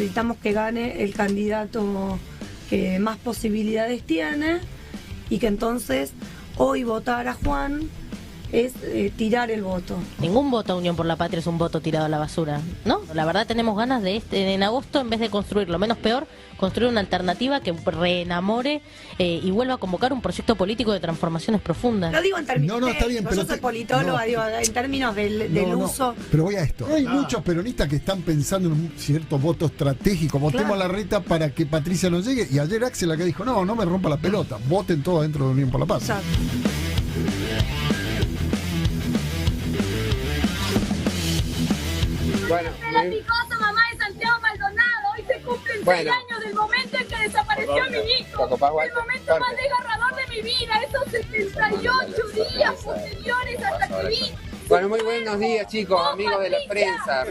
necesitamos que gane el candidato que más posibilidades tiene y que entonces hoy votar a Juan es tirar el voto. Ningún voto a Unión por la Patria es un voto tirado a la basura, ¿no? La verdad tenemos ganas de en agosto, en vez de construir lo menos peor, construir una alternativa que reenamore y vuelva a convocar un proyecto político de transformaciones profundas. Lo digo en términos está bien, pero yo soy politóloga, digo, en términos del uso. Pero voy a esto. Hay muchos peronistas que están pensando en un cierto voto estratégico. Votemos a Larreta para que Patricia no llegue. Y ayer Axel acá dijo, no me rompa la pelota. Voten todos dentro de Unión por la Patria. Exacto. Bueno, la picosa mamá de Santiago Maldonado. Hoy se cumplen 6 años del momento en que desapareció mi hijo. El momento más desgarrador de mi vida. Esos 78 días posteriores hasta que vi. Bueno, muy buenos días, chicos, amigos de la prensa.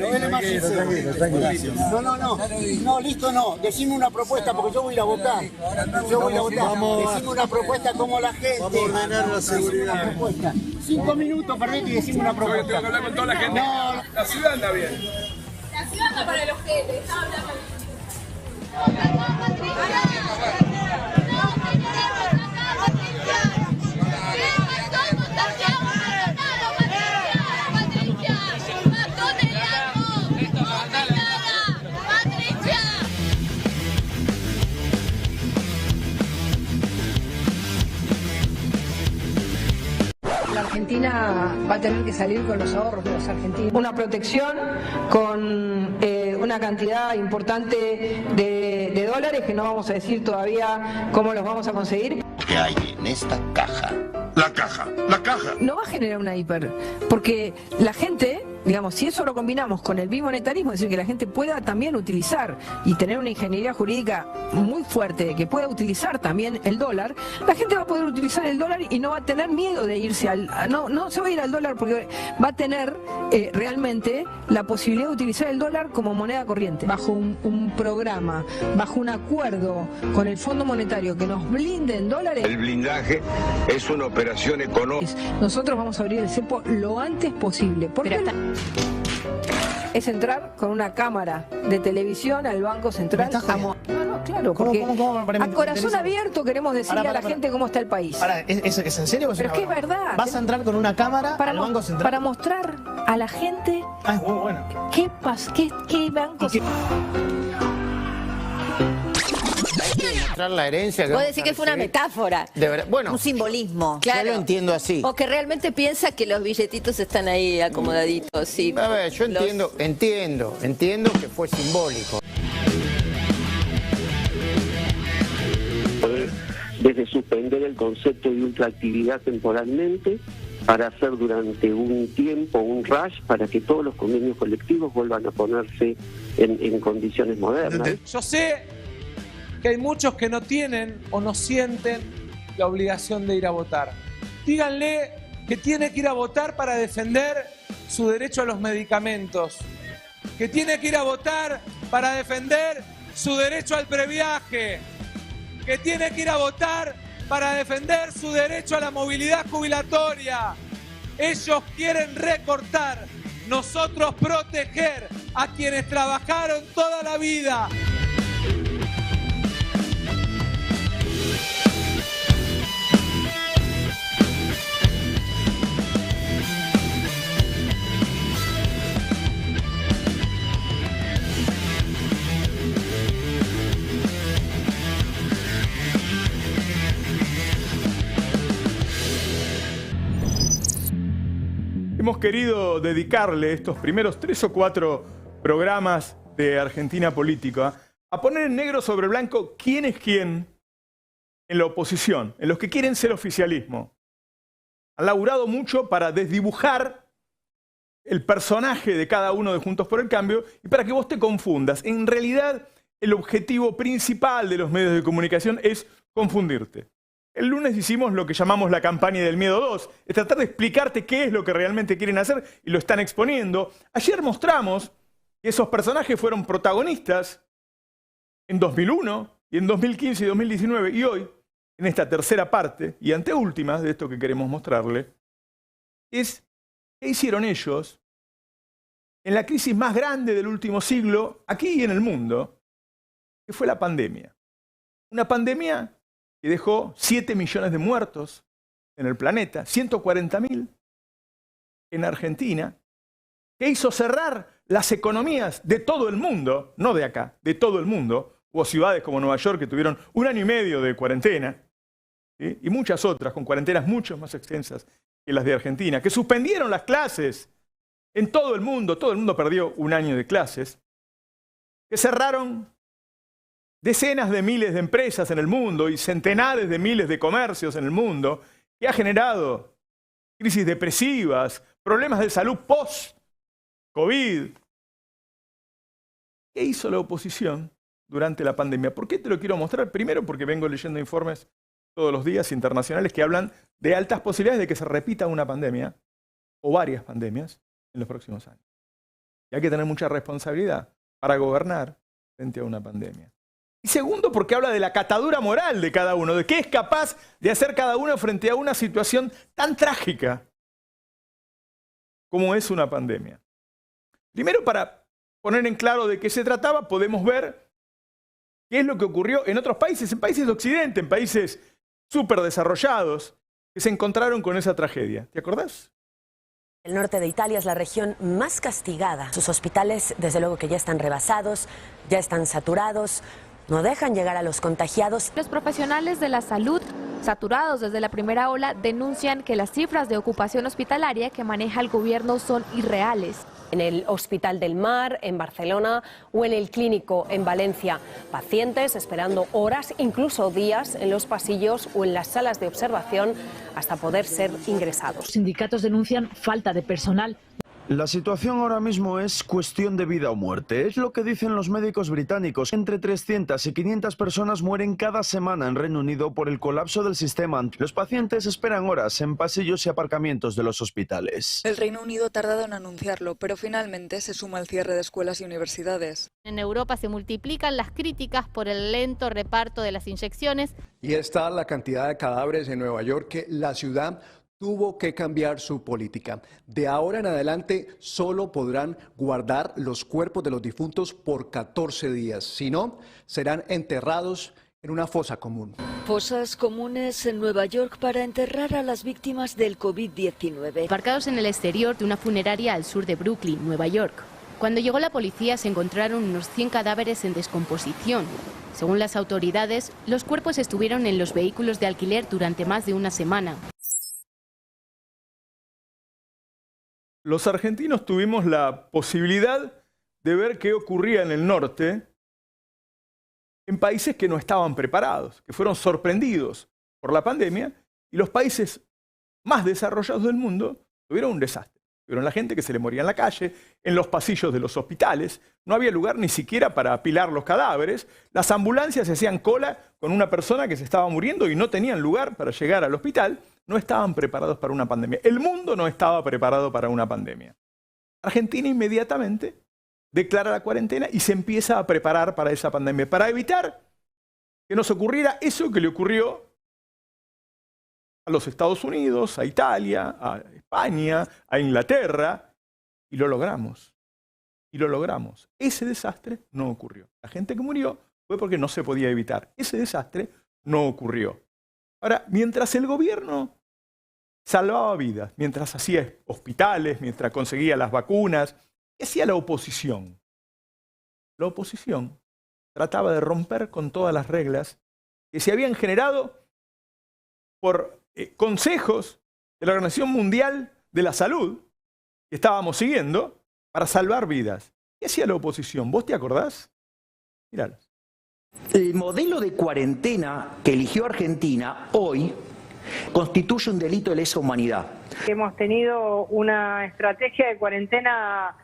No, listo, no. Decime una propuesta, porque yo voy a ir a votar. Decime una propuesta como la gente. Vamos a ordenar la seguridad. 5 minutos, perdete, y decime una propuesta. Tengo que hablar con toda la gente. No. La ciudad anda bien. La ciudad anda para los ojete. Estaba hablando. La Argentina va a tener que salir con los ahorros de los argentinos. Una protección con una cantidad importante de dólares, que no vamos a decir todavía cómo los vamos a conseguir. ¿Qué hay en esta caja? La caja. No va a generar una hiper, porque la gente, digamos, si eso lo combinamos con el bimonetarismo, es decir, que la gente pueda también utilizar y tener una ingeniería jurídica muy fuerte, que pueda utilizar también el dólar, la gente va a poder utilizar el dólar y no va a tener miedo de irse no se va a ir al dólar, porque va a tener realmente la posibilidad de utilizar el dólar como moneda corriente. Bajo un programa, bajo un acuerdo con el Fondo Monetario que nos blinde en dólares. El blindaje es una operación económica. Nosotros vamos a abrir el cepo lo antes posible. Porque es entrar con una cámara de televisión al Banco Central. Claro, porque a corazón abierto queremos decirle a la gente cómo está el país. ¿Es en serio? Pero es que es verdad. ¿Vas a entrar con una cámara al Banco Central? Para mostrar a la gente es muy bueno. qué banco... Hay que demostrar la herencia. Vos decís que fue una metáfora, bueno, un simbolismo. Yo lo entiendo así. O que realmente piensa que los billetitos están ahí acomodaditos. Sí. A ver, yo entiendo que fue simbólico. Desde suspender el concepto de ultraactividad temporalmente para hacer durante un tiempo un rush para que todos los convenios colectivos vuelvan a ponerse en condiciones modernas. Yo sé que hay muchos que no tienen o no sienten la obligación de ir a votar. Díganle que tiene que ir a votar para defender su derecho a los medicamentos, que tiene que ir a votar para defender su derecho al previaje, que tiene que ir a votar para defender su derecho a la movilidad jubilatoria. Ellos quieren recortar, nosotros proteger a quienes trabajaron toda la vida. Hemos querido dedicarle estos primeros 3 o 4 programas de Argentina Política a poner en negro sobre blanco quién es quién en la oposición, en los que quieren ser oficialismo. Han laburado mucho para desdibujar el personaje de cada uno de Juntos por el Cambio y para que vos te confundas. En realidad, el objetivo principal de los medios de comunicación es confundirte. El lunes hicimos lo que llamamos la campaña del miedo 2, es tratar de explicarte qué es lo que realmente quieren hacer y lo están exponiendo. Ayer mostramos que esos personajes fueron protagonistas en 2001 y en 2015 y 2019 y hoy, en esta tercera parte y anteúltima de esto que queremos mostrarle, es qué hicieron ellos en la crisis más grande del último siglo aquí y en el mundo, que fue la pandemia. Una pandemia que dejó 7 millones de muertos en el planeta, 140.000 en Argentina, que hizo cerrar las economías de todo el mundo, no de acá, de todo el mundo. Hubo ciudades como Nueva York que tuvieron 1 año y medio de cuarentena, ¿sí? Y muchas otras con cuarentenas mucho más extensas que las de Argentina, que suspendieron las clases en todo el mundo perdió 1 año de clases, que cerraron decenas de miles de empresas en el mundo y centenares de miles de comercios en el mundo, que ha generado crisis depresivas, problemas de salud post-COVID. ¿Qué hizo la oposición durante la pandemia? ¿Por qué te lo quiero mostrar? Primero porque vengo leyendo informes todos los días internacionales que hablan de altas posibilidades de que se repita una pandemia o varias pandemias en los próximos años. Y hay que tener mucha responsabilidad para gobernar frente a una pandemia. Y segundo, porque habla de la catadura moral de cada uno, de qué es capaz de hacer cada uno frente a una situación tan trágica como es una pandemia. Primero, para poner en claro de qué se trataba, podemos ver qué es lo que ocurrió en otros países, en países de Occidente, en países súper desarrollados, que se encontraron con esa tragedia. ¿Te acordás? El norte de Italia es la región más castigada. Sus hospitales, desde luego que ya están rebasados, ya están saturados, no dejan llegar a los contagiados. Los profesionales de la salud, saturados desde la primera ola, denuncian que las cifras de ocupación hospitalaria que maneja el gobierno son irreales. En el Hospital del Mar, en Barcelona, o en el Clínico, en Valencia. Pacientes esperando horas, incluso días, en los pasillos o en las salas de observación hasta poder ser ingresados. Los sindicatos denuncian falta de personal. La situación ahora mismo es cuestión de vida o muerte. Es lo que dicen los médicos británicos. Entre 300 y 500 personas mueren cada semana en Reino Unido por el colapso del sistema. Los pacientes esperan horas en pasillos y aparcamientos de los hospitales. El Reino Unido ha tardado en anunciarlo, pero finalmente se suma al cierre de escuelas y universidades. En Europa se multiplican las críticas por el lento reparto de las inyecciones. Y está la cantidad de cadáveres en Nueva York que la ciudad tuvo que cambiar su política. De ahora en adelante solo podrán guardar los cuerpos de los difuntos por 14 días. Si no, serán enterrados en una fosa común. Fosas comunes en Nueva York para enterrar a las víctimas del COVID-19. Aparcados en el exterior de una funeraria al sur de Brooklyn, Nueva York. Cuando llegó la policía se encontraron unos 100 cadáveres en descomposición. Según las autoridades, los cuerpos estuvieron en los vehículos de alquiler durante más de una semana. Los argentinos tuvimos la posibilidad de ver qué ocurría en el norte en países que no estaban preparados, que fueron sorprendidos por la pandemia, y los países más desarrollados del mundo tuvieron un desastre. Tuvieron la gente que se le moría en la calle, en los pasillos de los hospitales, no había lugar ni siquiera para apilar los cadáveres, las ambulancias se hacían cola con una persona que se estaba muriendo y no tenían lugar para llegar al hospital. No estaban preparados para una pandemia. El mundo no estaba preparado para una pandemia. Argentina inmediatamente declara la cuarentena y se empieza a preparar para esa pandemia, para evitar que nos ocurriera eso que le ocurrió a los Estados Unidos, a Italia, a España, a Inglaterra, y lo logramos. Y lo logramos. Ese desastre no ocurrió. La gente que murió fue porque no se podía evitar. Ese desastre no ocurrió. Ahora, mientras el gobierno salvaba vidas, mientras hacía hospitales, mientras conseguía las vacunas, ¿qué hacía la oposición? La oposición trataba de romper con todas las reglas que se habían generado por consejos de la Organización Mundial de la Salud que estábamos siguiendo para salvar vidas. ¿Qué hacía la oposición? ¿Vos te acordás? Miralo. El modelo de cuarentena que eligió Argentina hoy constituye un delito de lesa humanidad. Hemos tenido una estrategia de cuarentena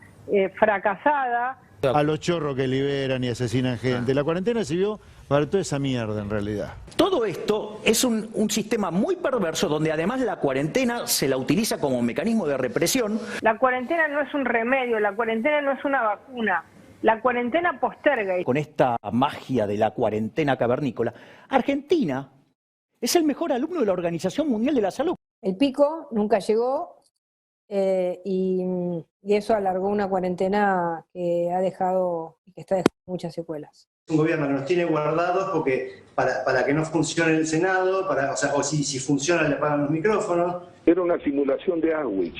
fracasada. A los chorros que liberan y asesinan gente. La cuarentena sirvió para toda esa mierda en realidad. Todo esto es un sistema muy perverso donde además la cuarentena se la utiliza como mecanismo de represión. La cuarentena no es un remedio, la cuarentena no es una vacuna. La cuarentena posterga. Con esta magia de la cuarentena cavernícola, Argentina es el mejor alumno de la Organización Mundial de la Salud. El pico nunca llegó y eso alargó una cuarentena que ha dejado y que está dejando muchas secuelas. un gobierno que nos tiene guardados porque para que no funcione el Senado, o si funciona le apagan los micrófonos. Era una simulación de Auschwitz.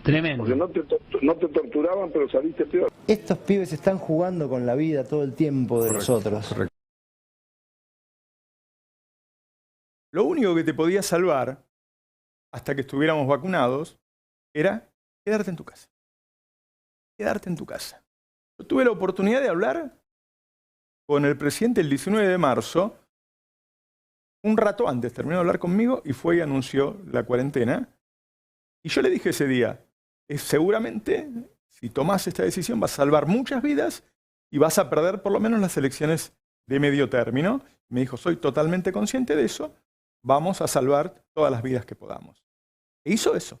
Tremendo. Porque no te torturaban, pero saliste peor. Estos pibes están jugando con la vida todo el tiempo de nosotros. Lo único que te podía salvar, hasta que estuviéramos vacunados, era quedarte en tu casa. Quedarte en tu casa. Yo tuve la oportunidad de hablar con el presidente el 19 de marzo, un rato antes, terminó de hablar conmigo y fue y anunció la cuarentena. Y yo le dije ese día, seguramente, si tomás esta decisión, vas a salvar muchas vidas y vas a perder por lo menos las elecciones de medio término. Me dijo, soy totalmente consciente de eso, vamos a salvar todas las vidas que podamos. E hizo eso.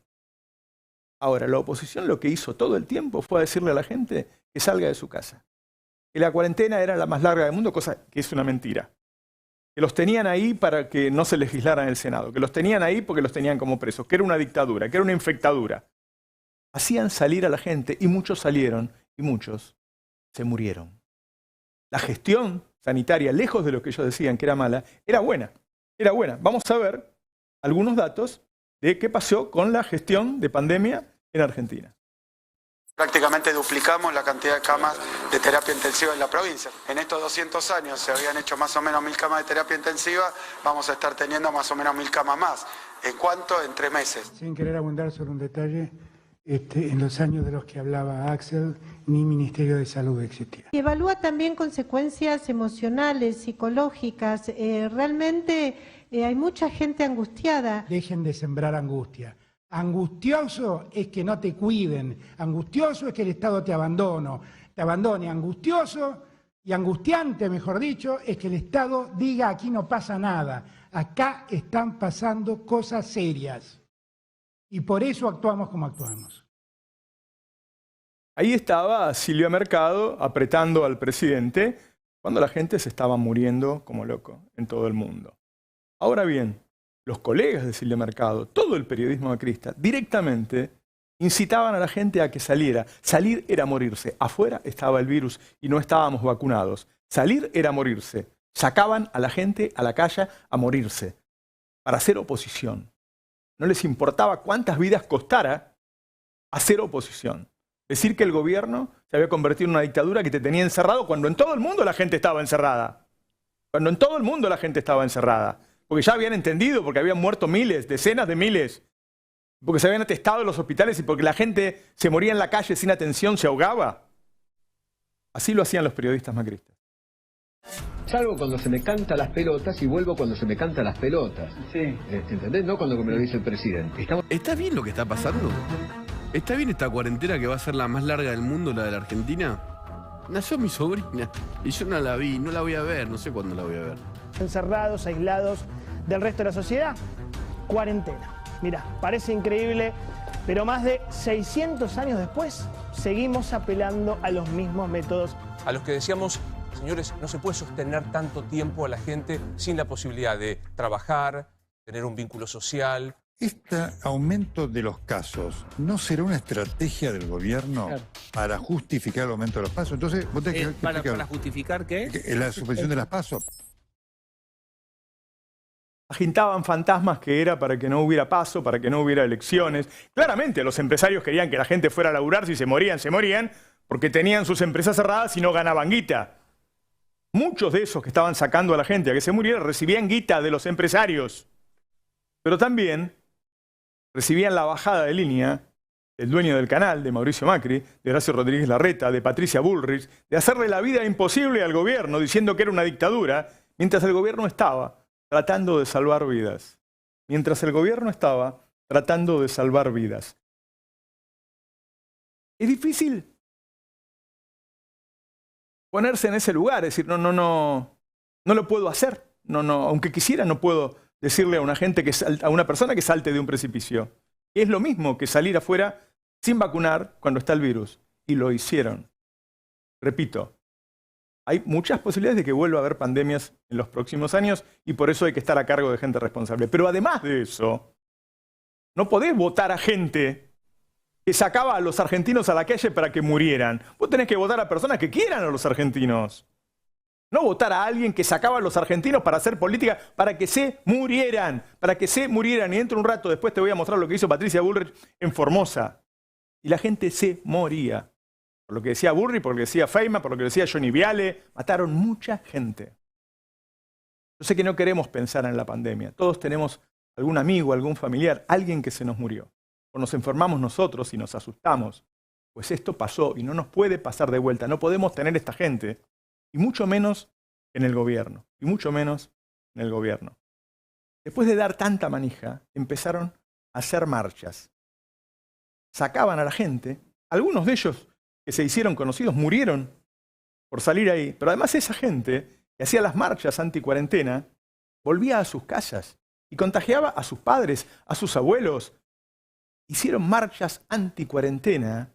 Ahora, la oposición lo que hizo todo el tiempo fue decirle a la gente que salga de su casa. Que la cuarentena era la más larga del mundo, cosa que es una mentira. Que los tenían ahí para que no se legislara en el Senado. Que los tenían ahí porque los tenían como presos. Que era una dictadura, que era una infectadura. Hacían salir a la gente y muchos salieron y muchos se murieron. La gestión sanitaria, lejos de lo que ellos decían que era mala, era buena. Era buena. Vamos a ver algunos datos de qué pasó con la gestión de pandemia en Argentina. Prácticamente duplicamos la cantidad de camas de terapia intensiva en la provincia. En estos 200 años se habían hecho más o menos 1000 camas de terapia intensiva, vamos a estar teniendo más o menos 1000 camas más. ¿En cuánto? En 3 meses. Sin querer abundar sobre un detalle, en los años de los que hablaba Axel, ni Ministerio de Salud existía. Y evalúa también consecuencias emocionales, psicológicas. Realmente hay mucha gente angustiada. Dejen de sembrar angustia. Angustioso es que no te cuiden, angustioso es que el Estado te abandone, angustioso y angustiante, mejor dicho, es que el Estado diga aquí no pasa nada, acá están pasando cosas serias y por eso actuamos como actuamos. Ahí estaba Silvia Mercado apretando al presidente cuando la gente se estaba muriendo como loco en todo el mundo. Ahora bien, los colegas de Silvia Mercado, todo el periodismo macrista, directamente incitaban a la gente a que saliera. Salir era morirse. Afuera estaba el virus y no estábamos vacunados. Salir era morirse. Sacaban a la gente a la calle a morirse para hacer oposición. No les importaba cuántas vidas costara hacer oposición. Decir que el gobierno se había convertido en una dictadura que te tenía encerrado cuando en todo el mundo la gente estaba encerrada. Cuando en todo el mundo la gente estaba encerrada. Porque ya habían entendido, porque habían muerto miles, decenas de miles. Porque se habían atestado en los hospitales y porque la gente se moría en la calle sin atención, se ahogaba. Así lo hacían los periodistas macristas. Salgo cuando se me canta las pelotas y vuelvo cuando se me canta las pelotas. Sí. ¿Entendés? No cuando me lo dice el presidente. ¿Está bien lo que está pasando? ¿Está bien esta cuarentena que va a ser la más larga del mundo, la de la Argentina? Nació mi sobrina y yo no la vi, no la voy a ver, no sé cuándo la voy a ver. Encerrados, aislados del resto de la sociedad, cuarentena. Mirá, parece increíble, pero más de 600 años después seguimos apelando a los mismos métodos. A los que decíamos, señores, no se puede sostener tanto tiempo a la gente sin la posibilidad de trabajar, tener un vínculo social. ¿Este aumento de los casos no será una estrategia del gobierno para justificar el aumento de los casos? Entonces, ¿vos tenés que ¿Para justificar qué? La suspensión de las PASO. Agitaban fantasmas que era para que no hubiera paso, para que no hubiera elecciones. Claramente los empresarios querían que la gente fuera a laburar, si se morían, porque tenían sus empresas cerradas y no ganaban guita. Muchos de esos que estaban sacando a la gente a que se muriera recibían guita de los empresarios. Pero también recibían la bajada de línea del dueño del canal, de Mauricio Macri, de Horacio Rodríguez Larreta, de Patricia Bullrich, de hacerle la vida imposible al gobierno diciendo que era una dictadura, mientras el gobierno estaba tratando de salvar vidas. Mientras el gobierno estaba tratando de salvar vidas. Es difícil ponerse en ese lugar, es decir, no lo puedo hacer. Aunque quisiera, no puedo decirle a una persona que salte de un precipicio. Es lo mismo que salir afuera sin vacunar cuando está el virus. Y lo hicieron. Repito, hay muchas posibilidades de que vuelva a haber pandemias en los próximos años y por eso hay que estar a cargo de gente responsable. Pero además de eso, no podés votar a gente que sacaba a los argentinos a la calle para que murieran. Vos tenés que votar a personas que quieran a los argentinos. No votar a alguien que sacaba a los argentinos para hacer política, para que se murieran. Para que se murieran. Y dentro de un rato después te voy a mostrar lo que hizo Patricia Bullrich en Formosa. Y la gente se moría. Por lo que decía Bullrich, por lo que decía Feynman, por lo que decía Johnny Viale. Mataron mucha gente. Yo sé que no queremos pensar en la pandemia. Todos tenemos algún amigo, algún familiar, alguien que se nos murió. O nos enfermamos nosotros y nos asustamos. Pues esto pasó y no nos puede pasar de vuelta. No podemos tener esta gente. Y mucho menos en el gobierno. Y mucho menos en el gobierno. Después de dar tanta manija, empezaron a hacer marchas. Sacaban a la gente. Algunos de ellos que se hicieron conocidos murieron por salir ahí. Pero además esa gente que hacía las marchas anti-cuarentena volvía a sus casas y contagiaba a sus padres, a sus abuelos. Hicieron marchas anti-cuarentena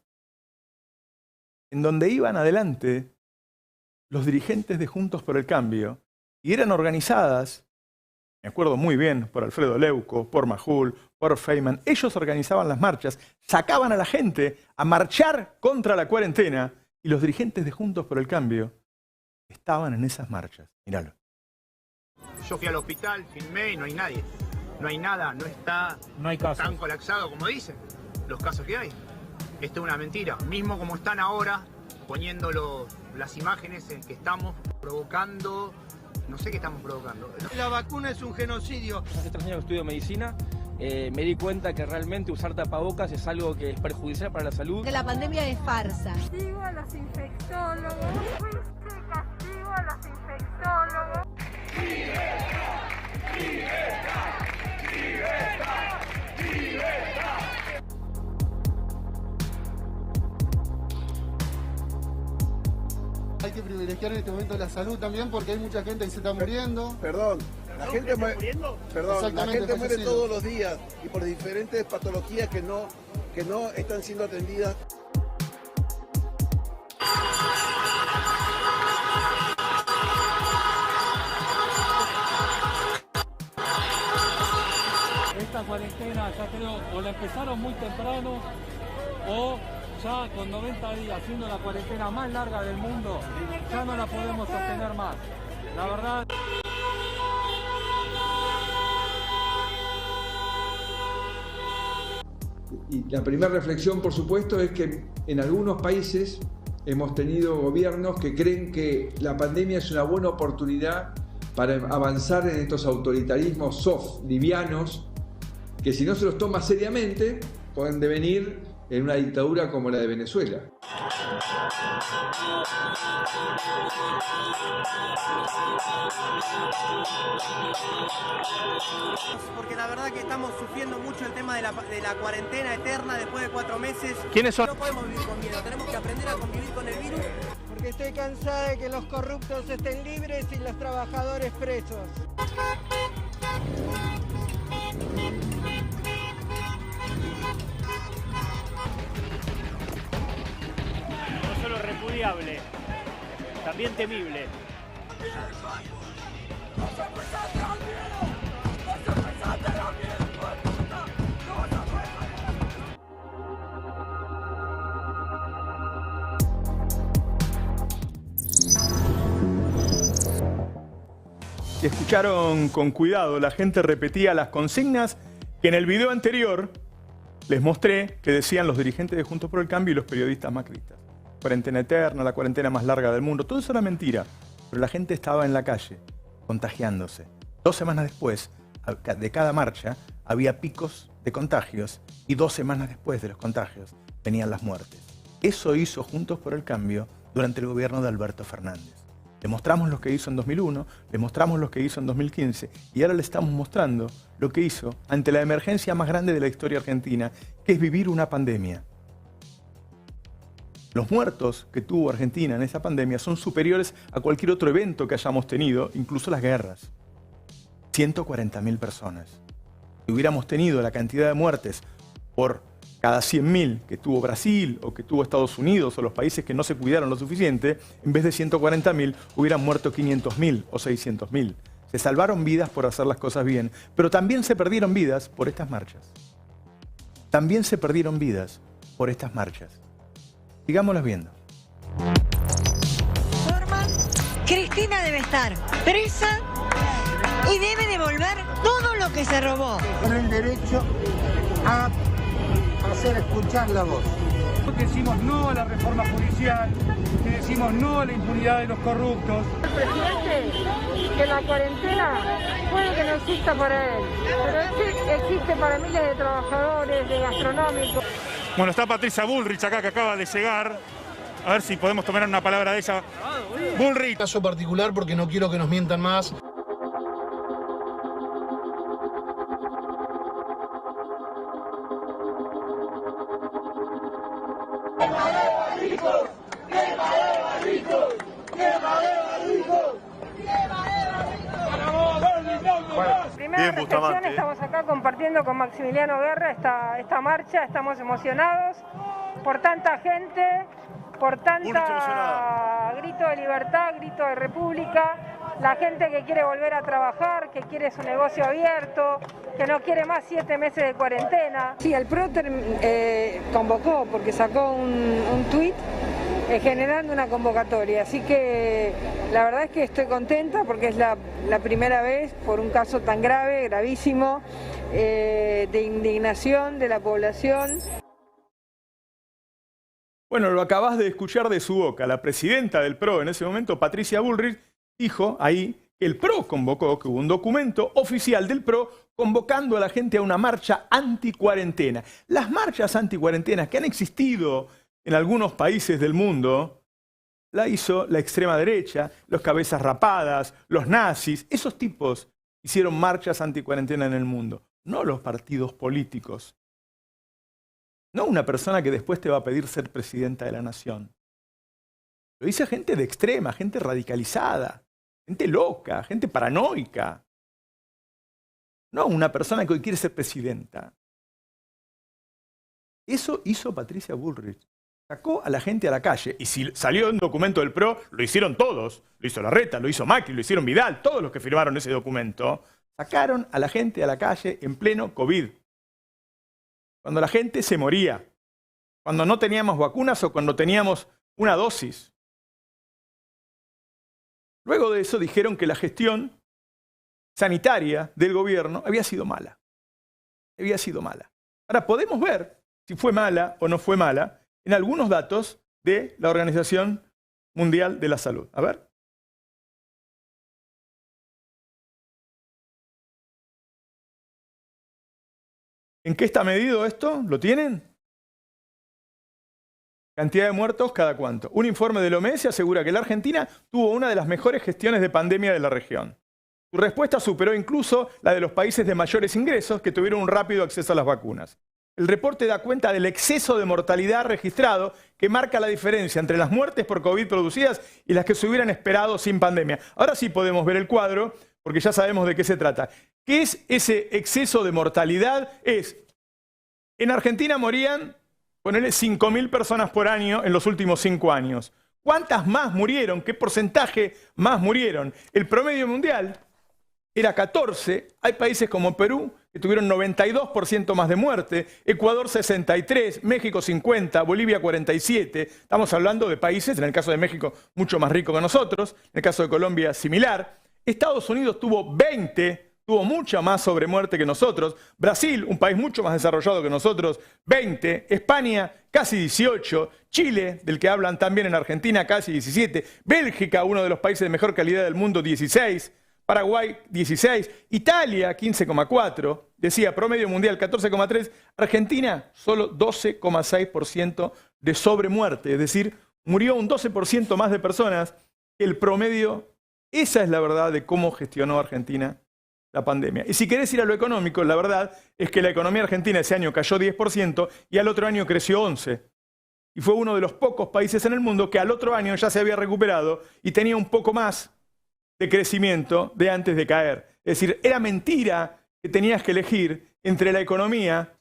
en donde iban adelante los dirigentes de Juntos por el Cambio y eran organizadas, me acuerdo muy bien, por Alfredo Leuco, por Majul, por Feynman. Ellos organizaban las marchas, sacaban a la gente a marchar contra la cuarentena y los dirigentes de Juntos por el Cambio estaban en esas marchas. Míralo. Yo fui al hospital, filmé y no hay nadie. No hay nada, no está tan colapsado como dicen los casos que hay. Esto es una mentira. Mismo como están ahora poniendo las imágenes en que estamos provocando, no sé qué estamos provocando. La vacuna es un genocidio. Hace 3 años que estudio medicina, me di cuenta que realmente usar tapabocas es algo que es perjudicial para la salud. Que la pandemia es farsa. Castigo a los infectólogos. Castigo a los infectólogos. ¡Libertad! ¡Libertad! ¡Libertad! ¡Libertad! Hay que privilegiar en este momento la salud también porque hay mucha gente que se está muriendo. Perdón, la gente muere todos los días y por diferentes patologías que no están siendo atendidas. Esta cuarentena ya creo o la empezaron muy temprano o ya con 90 días siendo la cuarentena más larga del mundo, ya no la podemos sostener más. La verdad. Y la primera reflexión, por supuesto, es que en algunos países hemos tenido gobiernos que creen que la pandemia es una buena oportunidad para avanzar en estos autoritarismos soft, livianos, que si no se los toma seriamente, pueden devenir en una dictadura como la de Venezuela. Porque la verdad que estamos sufriendo mucho el tema de la cuarentena eterna después de 4 meses. ¿Quiénes son? No podemos vivir con miedo, tenemos que aprender a convivir con el virus. Porque estoy cansada de que los corruptos estén libres y los trabajadores presos. No solo repudiable, también temible. Si escucharon con cuidado, la gente repetía las consignas que en el video anterior les mostré que decían los dirigentes de Juntos por el Cambio y los periodistas macristas. Cuarentena eterna, la cuarentena más larga del mundo, todo eso era mentira. Pero la gente estaba en la calle, contagiándose. 2 semanas después, de cada marcha, había picos de contagios y 2 semanas después de los contagios venían las muertes. Eso hizo Juntos por el Cambio durante el gobierno de Alberto Fernández. Le mostramos lo que hizo en 2001, le mostramos lo que hizo en 2015 y ahora le estamos mostrando lo que hizo ante la emergencia más grande de la historia argentina, que es vivir una pandemia. Los muertos que tuvo Argentina en esa pandemia son superiores a cualquier otro evento que hayamos tenido, incluso las guerras. 140.000 personas. Si hubiéramos tenido la cantidad de muertes por cada 100.000 que tuvo Brasil o que tuvo Estados Unidos o los países que no se cuidaron lo suficiente, en vez de 140.000 hubieran muerto 500.000 o 600.000. Se salvaron vidas por hacer las cosas bien, pero también se perdieron vidas por estas marchas. También se perdieron vidas por estas marchas. Sigámoslas viendo. Norman, Cristina debe estar presa y debe devolver todo lo que se robó. Con el derecho a hacer escuchar la voz. Que decimos no a la reforma judicial, que decimos no a la impunidad de los corruptos. El presidente, que la cuarentena puede que no exista para él, pero existe para miles de trabajadores, de gastronómicos. Bueno, está Patricia Bullrich acá, que acaba de llegar. A ver si podemos tomar una palabra de ella. Bullrich. Caso particular porque no quiero que nos mientan más. Primera reflexión, estamos acá compartiendo con Maximiliano Guerra esta marcha, estamos emocionados por tanta gente, por tanta grito de libertad, grito de república, la gente que quiere volver a trabajar, que quiere su negocio abierto, que no quiere más 7 meses de cuarentena. Sí, el PRO convocó porque sacó un tuit generando una convocatoria, así que la verdad es que estoy contenta porque es la primera vez por un caso tan grave, gravísimo, de indignación de la población. Bueno, lo acabás de escuchar de su boca. La presidenta del PRO en ese momento, Patricia Bullrich, dijo ahí que el PRO convocó, que hubo un documento oficial del PRO convocando a la gente a una marcha anticuarentena. Las marchas anticuarentenas que han existido en algunos países del mundo, la hizo la extrema derecha, los cabezas rapadas, los nazis. Esos tipos hicieron marchas anticuarentena en el mundo, no los partidos políticos. No una persona que después te va a pedir ser presidenta de la nación. Lo dice gente de extrema, gente radicalizada, gente loca, gente paranoica. No una persona que hoy quiere ser presidenta. Eso hizo Patricia Bullrich. Sacó a la gente a la calle. Y si salió un documento del PRO, lo hicieron todos. Lo hizo Larreta, lo hizo Macri, lo hicieron Vidal, todos los que firmaron ese documento. Sacaron a la gente a la calle en pleno COVID. Cuando la gente se moría. Cuando no teníamos vacunas o cuando teníamos una dosis. Luego de eso dijeron que la gestión sanitaria del gobierno había sido mala. Había sido mala. Ahora podemos ver si fue mala o no fue mala en algunos datos de la Organización Mundial de la Salud. A ver. ¿En qué está medido esto? ¿Lo tienen? Cantidad de muertos cada cuánto. Un informe de la OMS asegura que la Argentina tuvo una de las mejores gestiones de pandemia de la región. Su respuesta superó incluso la de los países de mayores ingresos que tuvieron un rápido acceso a las vacunas. El reporte da cuenta del exceso de mortalidad registrado que marca la diferencia entre las muertes por COVID producidas y las que se hubieran esperado sin pandemia. Ahora sí podemos ver el cuadro porque ya sabemos de qué se trata. ¿Qué es ese exceso de mortalidad? En Argentina morían, ponele 5.000 personas por año en los últimos 5 años. ¿Cuántas más murieron? ¿Qué porcentaje más murieron? El promedio mundial era 14. Hay países como Perú que tuvieron 92% más de muerte, Ecuador 63, México 50, Bolivia 47. Estamos hablando de países, en el caso de México, mucho más rico que nosotros, en el caso de Colombia, similar. Estados Unidos tuvo 20, tuvo mucha más sobremuerte que nosotros. Brasil, un país mucho más desarrollado que nosotros, 20. España, casi 18. Chile, del que hablan también en Argentina, casi 17. Bélgica, uno de los países de mejor calidad del mundo, 16. Paraguay 16, Italia 15,4, decía promedio mundial 14,3, Argentina solo 12,6% de sobremuerte, es decir, murió un 12% más de personas que el promedio. Esa es la verdad de cómo gestionó Argentina la pandemia. Y si querés ir a lo económico, la verdad es que la economía argentina ese año cayó 10% y al otro año creció 11%. Y fue uno de los pocos países en el mundo que al otro año ya se había recuperado y tenía un poco más de crecimiento de antes de caer. Es decir, era mentira que tenías que elegir entre la economía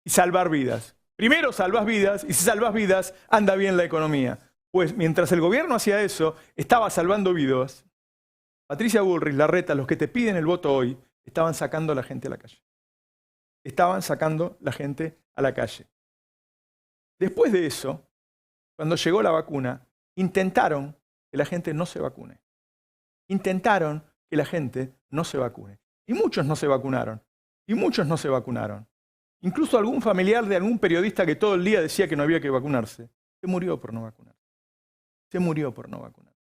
y salvar vidas. Primero salvas vidas y si salvas vidas anda bien la economía. Pues mientras el gobierno hacía eso, estaba salvando vidas. Patricia Bullrich, Larreta, los que te piden el voto hoy, estaban sacando a la gente a la calle. Estaban sacando la gente a la calle. Después de eso, cuando llegó la vacuna, intentaron que la gente no se vacune. intentaron que la gente no se vacune. Y muchos no se vacunaron. Y muchos no se vacunaron. Incluso algún familiar de algún periodista que todo el día decía que no había que vacunarse, se murió por no vacunarse. Se murió por no vacunarse.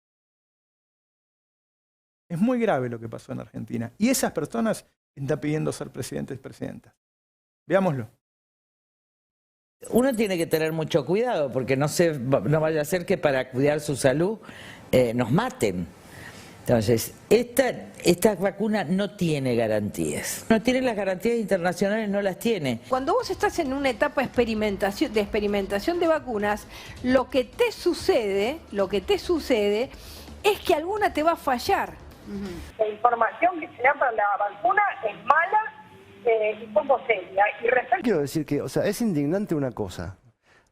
Es muy grave lo que pasó en Argentina. Y esas personas están pidiendo ser presidentes y presidentas. Veámoslo. Uno tiene que tener mucho cuidado porque no vaya a ser que para cuidar su salud nos maten. Entonces, esta vacuna no tiene garantías. No tiene las garantías internacionales, no las tiene. Cuando vos estás en una etapa de experimentación de vacunas, lo que te sucede es que alguna te va a fallar. La información que se da para la vacuna es mala y poco seria. Quiero decir que, es indignante una cosa,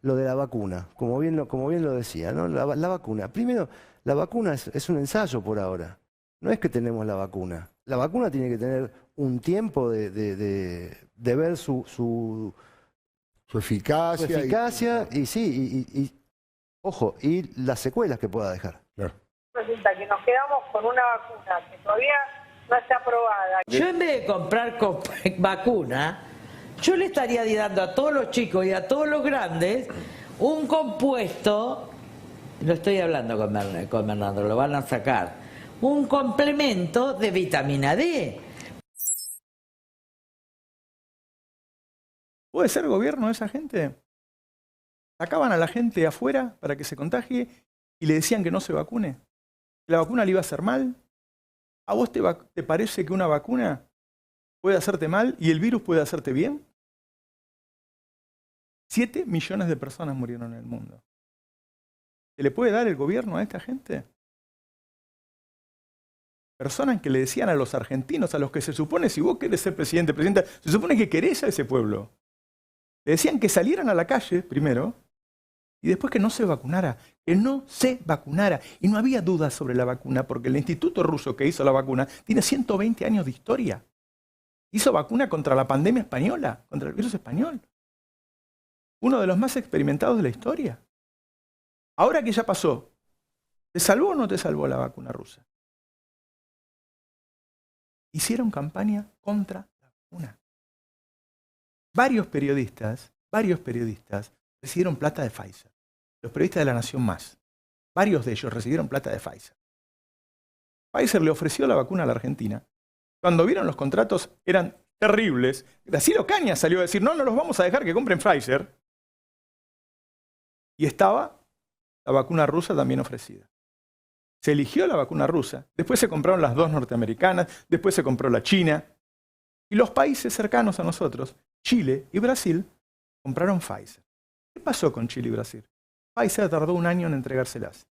lo de la vacuna, como bien lo decía, ¿no? La vacuna. Primero, la vacuna es un ensayo por ahora. No es que tenemos la vacuna. La vacuna tiene que tener un tiempo de ver su eficacia y ojo, y las secuelas que pueda dejar. Claro. Resulta que nos quedamos con una vacuna que todavía no está aprobada. Yo en vez de comprar vacuna, yo le estaría dando a todos los chicos y a todos los grandes un compuesto, lo estoy hablando con Bernardo, lo van a sacar, un complemento de vitamina D. ¿Puede ser gobierno esa gente? Sacaban a la gente afuera para que se contagie y le decían que no se vacune. ¿La vacuna le iba a hacer mal? ¿A vos te parece que una vacuna puede hacerte mal y el virus puede hacerte bien? 7 millones de personas murieron en el mundo. ¿Se le puede dar el gobierno a esta gente? Personas que le decían a los argentinos, a los que se supone, si vos querés ser presidente, presidenta, se supone que querés a ese pueblo. Le decían que salieran a la calle primero y después que no se vacunara, que no se vacunara. Y no había dudas sobre la vacuna porque el instituto ruso que hizo la vacuna tiene 120 años de historia. Hizo vacuna contra la pandemia española, contra el virus español. Uno de los más experimentados de la historia. Ahora que ya pasó, ¿te salvó o no te salvó la vacuna rusa? Hicieron campaña contra la vacuna. Varios periodistas recibieron plata de Pfizer. Los periodistas de La Nación Más. Varios de ellos recibieron plata de Pfizer. Pfizer le ofreció la vacuna a la Argentina. Cuando vieron los contratos eran terribles. Graciela Ocaña salió a decir, no los vamos a dejar que compren Pfizer. Y estaba la vacuna rusa también ofrecida. Se eligió la vacuna rusa. Después se compraron las 2 norteamericanas. Después se compró la china. Y los países cercanos a nosotros, Chile y Brasil, compraron Pfizer. ¿Qué pasó con Chile y Brasil? Pfizer tardó 1 año en entregárselas.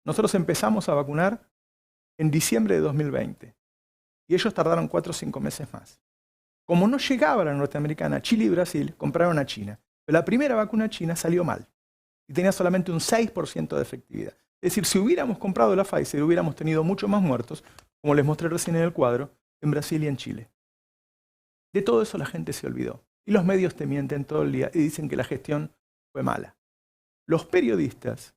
Nosotros empezamos a vacunar en diciembre de 2020. Y ellos tardaron 4 o 5 meses más. Como no llegaba la norteamericana, Chile y Brasil compraron a China. Pero la primera vacuna china salió mal. Y tenía solamente un 6% de efectividad. Es decir, si hubiéramos comprado la Pfizer, hubiéramos tenido muchos más muertos, como les mostré recién en el cuadro, en Brasil y en Chile. De todo eso la gente se olvidó. Y los medios te mienten todo el día y dicen que la gestión fue mala. Los periodistas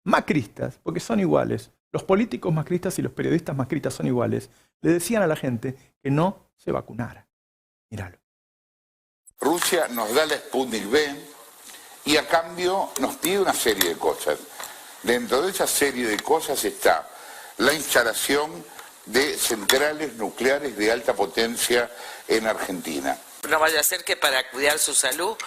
macristas, porque son iguales, los políticos macristas y los periodistas macristas son iguales, le decían a la gente que no se vacunara. Míralo. Rusia nos da la Sputnik V y a cambio nos pide una serie de cosas. Dentro de esa serie de cosas está la instalación de centrales nucleares de alta potencia en Argentina. No vaya a ser que para cuidar su salud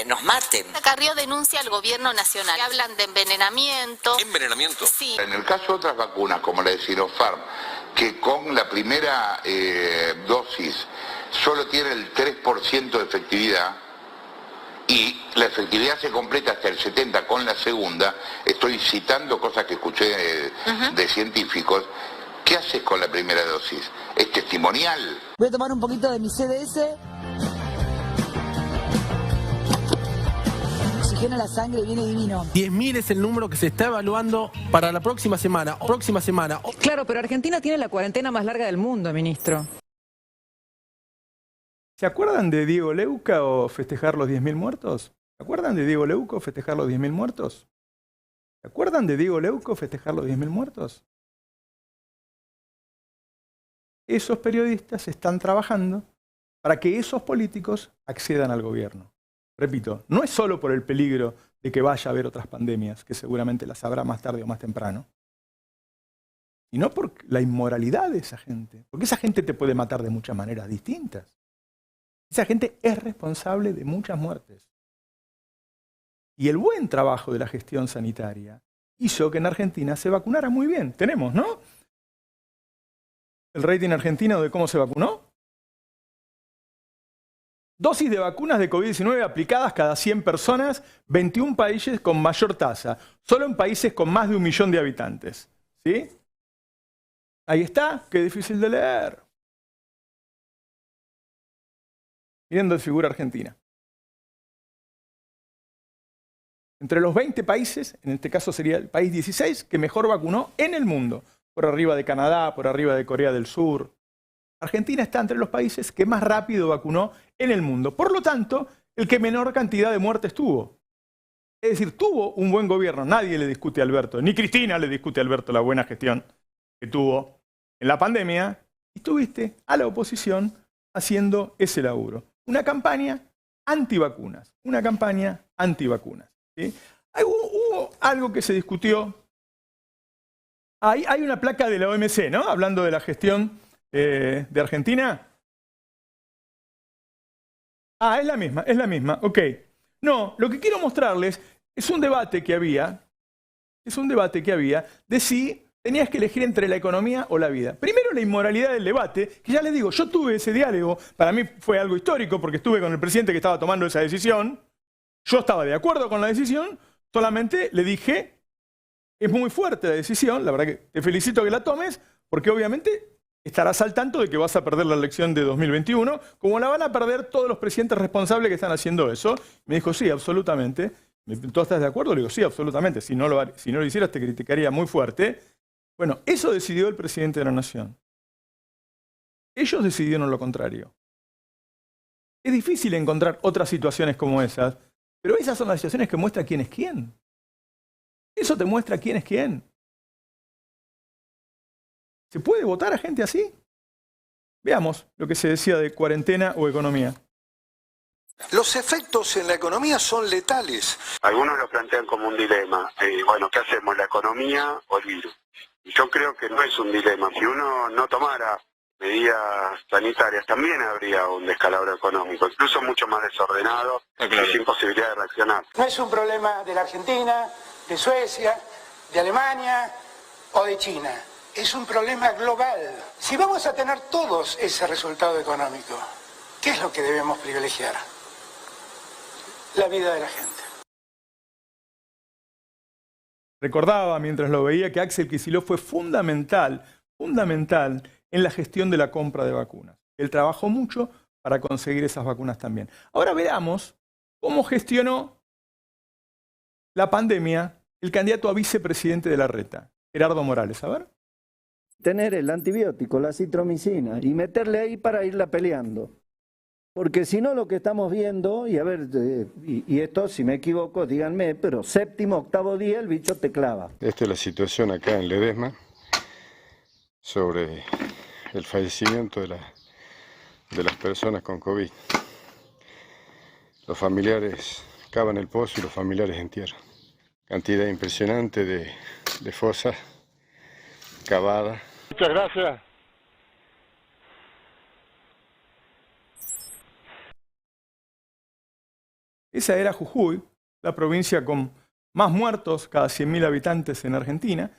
nos maten. Carrió denuncia al gobierno nacional. Hablan de envenenamiento. ¿Envenenamiento? Sí. En el caso de otras vacunas, como la de Sinopharm, que con la primera dosis solo tiene el 3% de efectividad y la efectividad se completa hasta el 70% con la segunda, estoy citando cosas que escuché de científicos. ¿Qué haces con la primera dosis? ¿Es testimonial? Voy a tomar un poquito de mi CDS. Oxigena la sangre, viene divino. 10.000 es el número que se está evaluando para la próxima semana. Claro, pero Argentina tiene la cuarentena más larga del mundo, ministro. ¿Se acuerdan de Diego Leuca o festejar los 10.000 muertos? ¿Se acuerdan de Diego Leuca o festejar los 10.000 muertos? ¿Se acuerdan de Diego Leuco festejar los 10.000 muertos? Esos periodistas están trabajando para que esos políticos accedan al gobierno. Repito, no es solo por el peligro de que vaya a haber otras pandemias, que seguramente las habrá más tarde o más temprano, sino por la inmoralidad de esa gente. Porque esa gente te puede matar de muchas maneras distintas. Esa gente es responsable de muchas muertes. Y el buen trabajo de la gestión sanitaria hizo que en Argentina se vacunara muy bien. Tenemos, ¿no? El rating argentino de cómo se vacunó. Dosis de vacunas de COVID-19 aplicadas cada 100 personas, 21 países con mayor tasa. Solo en países con más de 1 millón de habitantes. ¿Sí? Ahí está, qué difícil de leer. Miren de figura Argentina. Entre los 20 países, en este caso sería el país 16, que mejor vacunó en el mundo. Por arriba de Canadá, por arriba de Corea del Sur. Argentina está entre los países que más rápido vacunó en el mundo. Por lo tanto, el que menor cantidad de muertes tuvo. Es decir, tuvo un buen gobierno. Nadie le discute a Alberto, ni Cristina le discute a Alberto la buena gestión que tuvo en la pandemia. Y tuviste a la oposición haciendo ese laburo. Una campaña antivacunas. Una campaña antivacunas. ¿Sí? Hubo algo que se discutió. Hay una placa de la OMC, ¿no? Hablando de la gestión de Argentina. Ah, es la misma, ok. No, lo que quiero mostrarles es un debate que había, de si tenías que elegir entre la economía o la vida. Primero, la inmoralidad del debate, que ya les digo, yo tuve ese diálogo, para mí fue algo histórico porque estuve con el presidente que estaba tomando esa decisión. Yo estaba de acuerdo con la decisión, solamente le dije, es muy fuerte la decisión, la verdad que te felicito que la tomes, porque obviamente estarás al tanto de que vas a perder la elección de 2021, como la van a perder todos los presidentes responsables que están haciendo eso. Me dijo, sí, absolutamente. ¿Tú estás de acuerdo? Le digo, sí, absolutamente. Si no lo hicieras te criticaría muy fuerte. Bueno, eso decidió el presidente de la Nación. Ellos decidieron lo contrario. Es difícil encontrar otras situaciones como esas, pero esas son las situaciones que muestran quién es quién. Eso te muestra quién es quién. ¿Se puede votar a gente así? Veamos lo que se decía de cuarentena o economía. Los efectos en la economía son letales. Algunos lo plantean como un dilema. Bueno, ¿qué hacemos, la economía o el virus? Y yo creo que no es un dilema. Si uno no tomara medidas sanitarias, también habría un descalabro económico, incluso mucho más desordenado y sin posibilidad de reaccionar. No es un problema de la Argentina, de Suecia, de Alemania o de China. Es un problema global. Si vamos a tener todos ese resultado económico, ¿qué es lo que debemos privilegiar? La vida de la gente. Recordaba mientras lo veía que Axel Kicillof fue fundamental en la gestión de la compra de vacunas. Él trabajó mucho para conseguir esas vacunas también. Ahora veamos cómo gestionó la pandemia el candidato a vicepresidente de Larreta, Gerardo Morales. A ver. Tener el antibiótico, la citromicina, y meterle ahí para irla peleando. Porque si no lo que estamos viendo, y a ver, y esto si me equivoco, díganme, pero séptimo, octavo día el bicho te clava. Esta es la situación acá en Ledesma, sobre el fallecimiento de las personas con COVID. Los familiares cavan el pozo y los familiares entierran. Cantidad impresionante de fosas cavadas. Muchas gracias. Esa era Jujuy, la provincia con más muertos cada 100.000 habitantes en Argentina.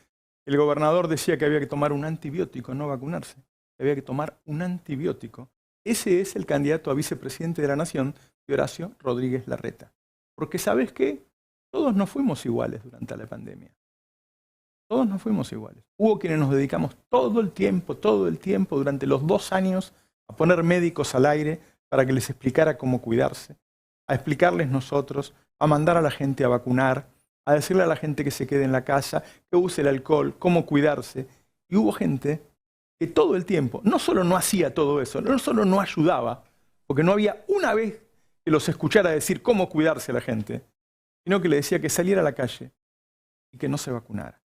El gobernador decía que había que tomar un antibiótico, no vacunarse. Había que tomar un antibiótico. Ese es el candidato a vicepresidente de la Nación, de Horacio Rodríguez Larreta. Porque ¿sabes qué? Todos no fuimos iguales durante la pandemia. Todos no fuimos iguales. Hubo quienes nos dedicamos todo el tiempo, durante los 2 años, a poner médicos al aire para que les explicara cómo cuidarse, a explicarles nosotros, a mandar a la gente a vacunar, a decirle a la gente que se quede en la casa, que use el alcohol, cómo cuidarse. Y hubo gente que todo el tiempo, no solo no hacía todo eso, no solo no ayudaba, porque no había una vez que los escuchara decir cómo cuidarse a la gente, sino que le decía que saliera a la calle, y que no se vacunara.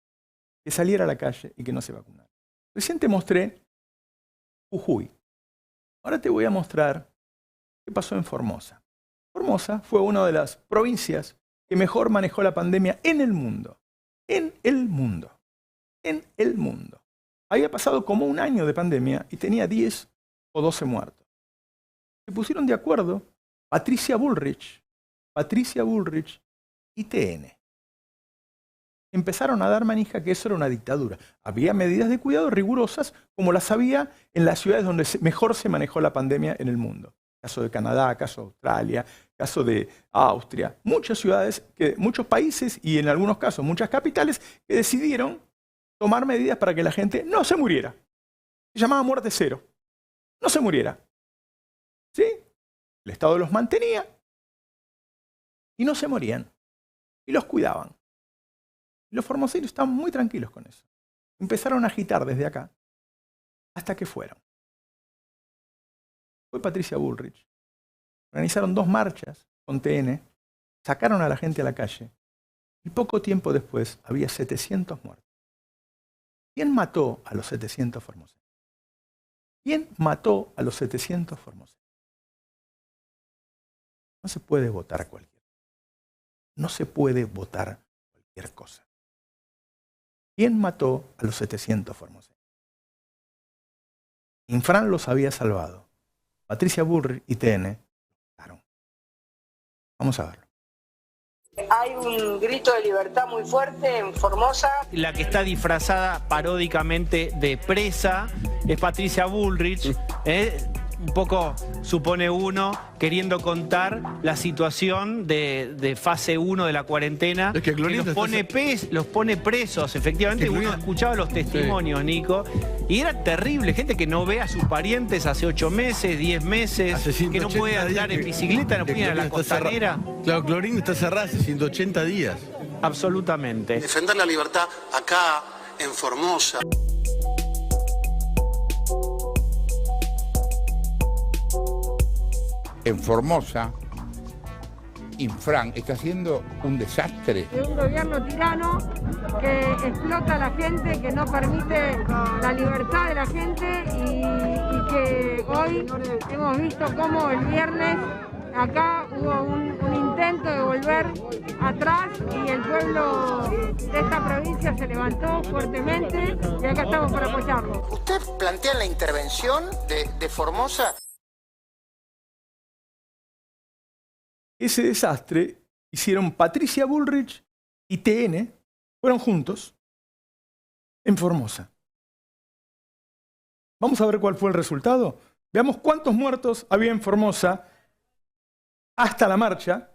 Que saliera a la calle y que no se vacunara. Recién te mostré Jujuy. Ahora te voy a mostrar qué pasó en Formosa. Formosa fue una de las provincias que mejor manejó la pandemia en el mundo. En el mundo. En el mundo. Había pasado como un año de pandemia y tenía 10 o 12 muertos. Se pusieron de acuerdo Patricia Bullrich y TN. Empezaron a dar manija que eso era una dictadura. Había medidas de cuidado rigurosas como las había en las ciudades donde mejor se manejó la pandemia en el mundo. Caso de Canadá, caso de Australia, caso de Austria. Muchas ciudades, muchos países y en algunos casos muchas capitales que decidieron tomar medidas para que la gente no se muriera. Se llamaba muerte cero. No se muriera. ¿Sí? El Estado los mantenía y no se morían. Y los cuidaban. Y los formoseños estaban muy tranquilos con eso. Empezaron a agitar desde acá hasta que fueron. Fue Patricia Bullrich. Organizaron 2 marchas con TN, sacaron a la gente a la calle y poco tiempo después había 700 muertos. ¿Quién mató a los 700 formoseños? ¿Quién mató a los 700 formoseños? No se puede votar a cualquiera. No se puede votar cualquier cosa. ¿Quién mató a los 700 formoseños? Infran los había salvado. Patricia Bullrich y TN votaron. Vamos a verlo. Hay un grito de libertad muy fuerte en Formosa. La que está disfrazada paródicamente de presa es Patricia Bullrich. Un poco, supone uno, queriendo contar la situación de fase 1 de la cuarentena, que los pone presos. Efectivamente, uno escuchaba los testimonios, Nico, y era terrible. Gente que no ve a sus parientes hace 8 meses, 10 meses, que no puede andar en bicicleta, no puede ir a la costanera. Claro, Clorinda está cerrada hace 180 días. Absolutamente. Defender la libertad acá, en Formosa. En Formosa, Infran está haciendo un desastre. De un gobierno tirano que explota a la gente, que no permite la libertad de la gente y que hoy hemos visto cómo el viernes acá hubo un intento de volver atrás y el pueblo de esta provincia se levantó fuertemente y acá estamos para apoyarlo. ¿Usted plantea la intervención de Formosa? Ese desastre hicieron Patricia Bullrich y TN, fueron juntos en Formosa. Vamos a ver cuál fue el resultado. Veamos cuántos muertos había en Formosa hasta la marcha.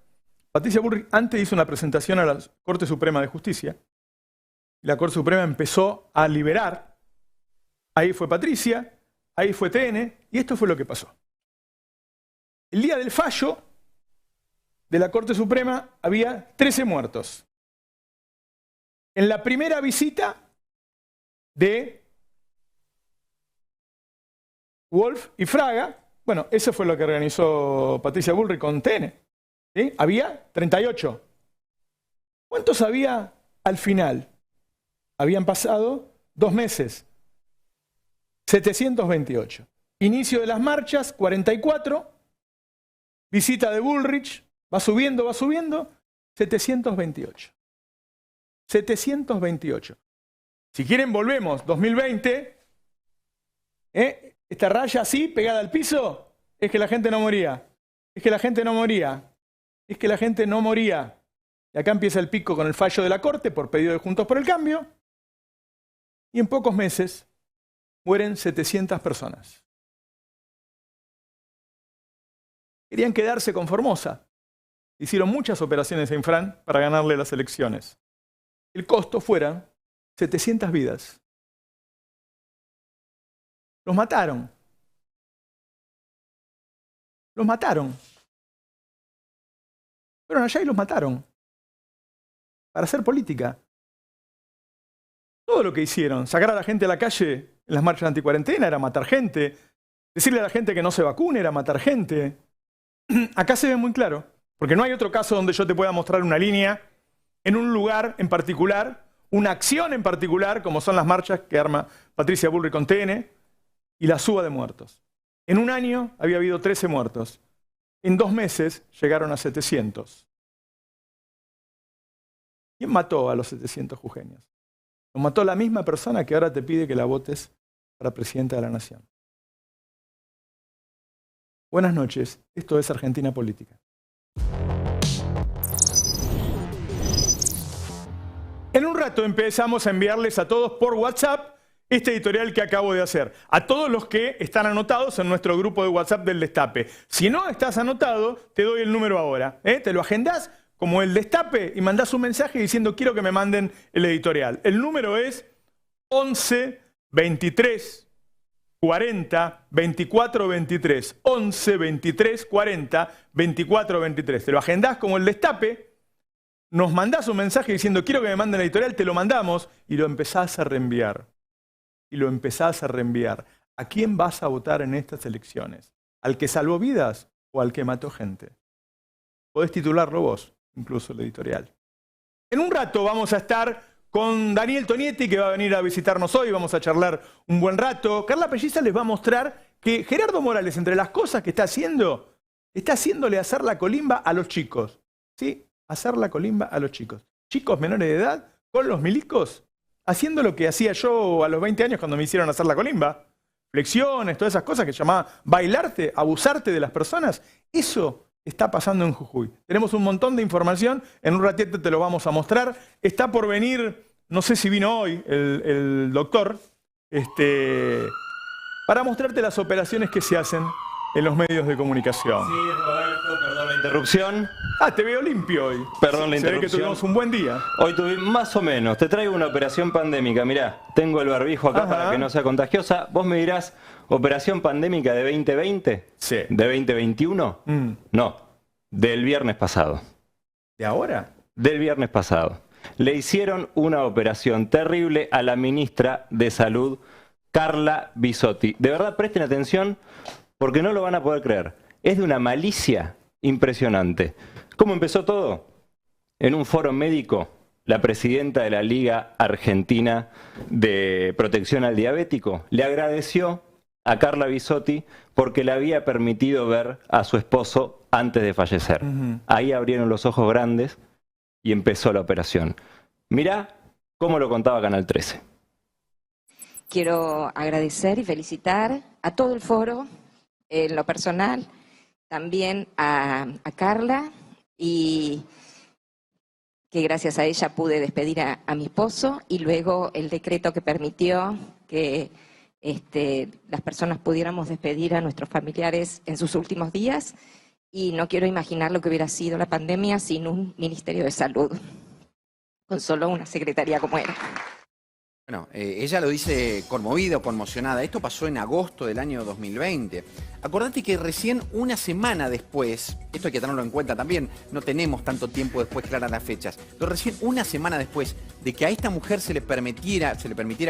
Patricia Bullrich antes hizo una presentación a la Corte Suprema de Justicia. La Corte Suprema empezó a liberar. Ahí fue Patricia, ahí fue TN, y esto fue lo que pasó. El día del fallo de la Corte Suprema había 13 muertos. En la primera visita de Wolf y Fraga, bueno, eso fue lo que organizó Patricia Bullrich con TN, ¿sí? Había 38. ¿Cuántos había al final? Habían pasado 2 meses. 728. Inicio de las marchas, 44. Visita de Bullrich. Va subiendo, 728. 728. Si quieren, volvemos, 2020. Esta raya así, pegada al piso, es que la gente no moría. Es que la gente no moría. Es que la gente no moría. Y acá empieza el pico con el fallo de la Corte por pedido de Juntos por el Cambio. Y en pocos meses mueren 700 personas. Querían quedarse con Formosa. Hicieron muchas operaciones en Infran para ganarle las elecciones. El costo fueran 700 vidas. Los mataron. Los mataron. Fueron allá y los mataron. Para hacer política. Todo lo que hicieron, sacar a la gente a la calle en las marchas anticuarentena era matar gente. Decirle a la gente que no se vacune era matar gente. Acá se ve muy claro. Porque no hay otro caso donde yo te pueda mostrar una línea en un lugar en particular, una acción en particular, como son las marchas que arma Patricia Bullrich con TN, y la suba de muertos. En un año había habido 13 muertos. En 2 meses llegaron a 700. ¿Quién mató a los 700 jujeños? Lo mató la misma persona que ahora te pide que la votes para presidenta de la Nación. Buenas noches, esto es Argentina Política. En un rato empezamos a enviarles a todos por WhatsApp este editorial que acabo de hacer. A todos los que están anotados en nuestro grupo de WhatsApp del Destape. Si no estás anotado, te doy el número ahora. Te lo agendás como el Destape y mandás un mensaje diciendo quiero que me manden el editorial. El número es 11 23 40 24 23. 11 23 40 24 23. Te lo agendás como el Destape. Nos mandás un mensaje diciendo quiero que me manden el editorial, te lo mandamos y lo empezás a reenviar. Y lo empezás a reenviar. ¿A quién vas a votar en estas elecciones? ¿Al que salvó vidas o al que mató gente? Podés titularlo vos, incluso el editorial. En un rato vamos a estar con Daniel Tonietti, que va a venir a visitarnos hoy, vamos a charlar un buen rato. Carla Pelliza les va a mostrar que Gerardo Morales, entre las cosas que está haciéndole hacer la colimba a los chicos. ¿Sí? Hacer la colimba a los chicos. Chicos menores de edad, con los milicos, haciendo lo que hacía yo a los 20 años cuando me hicieron hacer la colimba. Flexiones, todas esas cosas que llamaba bailarte, abusarte de las personas. Eso está pasando en Jujuy. Tenemos un montón de información, en un ratito te lo vamos a mostrar. Está por venir, no sé si vino hoy, el doctor, para mostrarte las operaciones que se hacen en los medios de comunicación. Sí, Roberto, perdón la interrupción. Te veo limpio hoy. Perdón la interrupción. Se ve que tuvimos un buen día. Hoy tuvimos más o menos. Te traigo una operación pandémica. Mirá, tengo el barbijo acá para que no sea contagiosa. Vos me dirás, ¿operación pandémica de 2020? Sí. ¿De 2021? No, del viernes pasado. ¿De ahora? Del viernes pasado. Le hicieron una operación terrible a la ministra de Salud, Carla Bisotti. De verdad, presten atención porque no lo van a poder creer. Es de una malicia impresionante. ¿Cómo empezó todo? En un foro médico, la presidenta de la Liga Argentina de Protección al Diabético le agradeció a Carla Bisotti porque le había permitido ver a su esposo antes de fallecer. Ahí abrieron los ojos grandes y empezó la operación. Mirá cómo lo contaba Canal 13. Quiero agradecer y felicitar a todo el foro, en lo personal, también a Carla, y que gracias a ella pude despedir a mi esposo, y luego el decreto que permitió que las personas pudiéramos despedir a nuestros familiares en sus últimos días, y no quiero imaginar lo que hubiera sido la pandemia sin un Ministerio de Salud, con solo una secretaría como era. Bueno, ella lo dice conmovida o conmocionada. Esto pasó en agosto del año 2020. Acordate que recién una semana después, esto hay que tenerlo en cuenta también, no tenemos tanto tiempo después claras las fechas, pero recién una semana después de que a esta mujer se le permitiera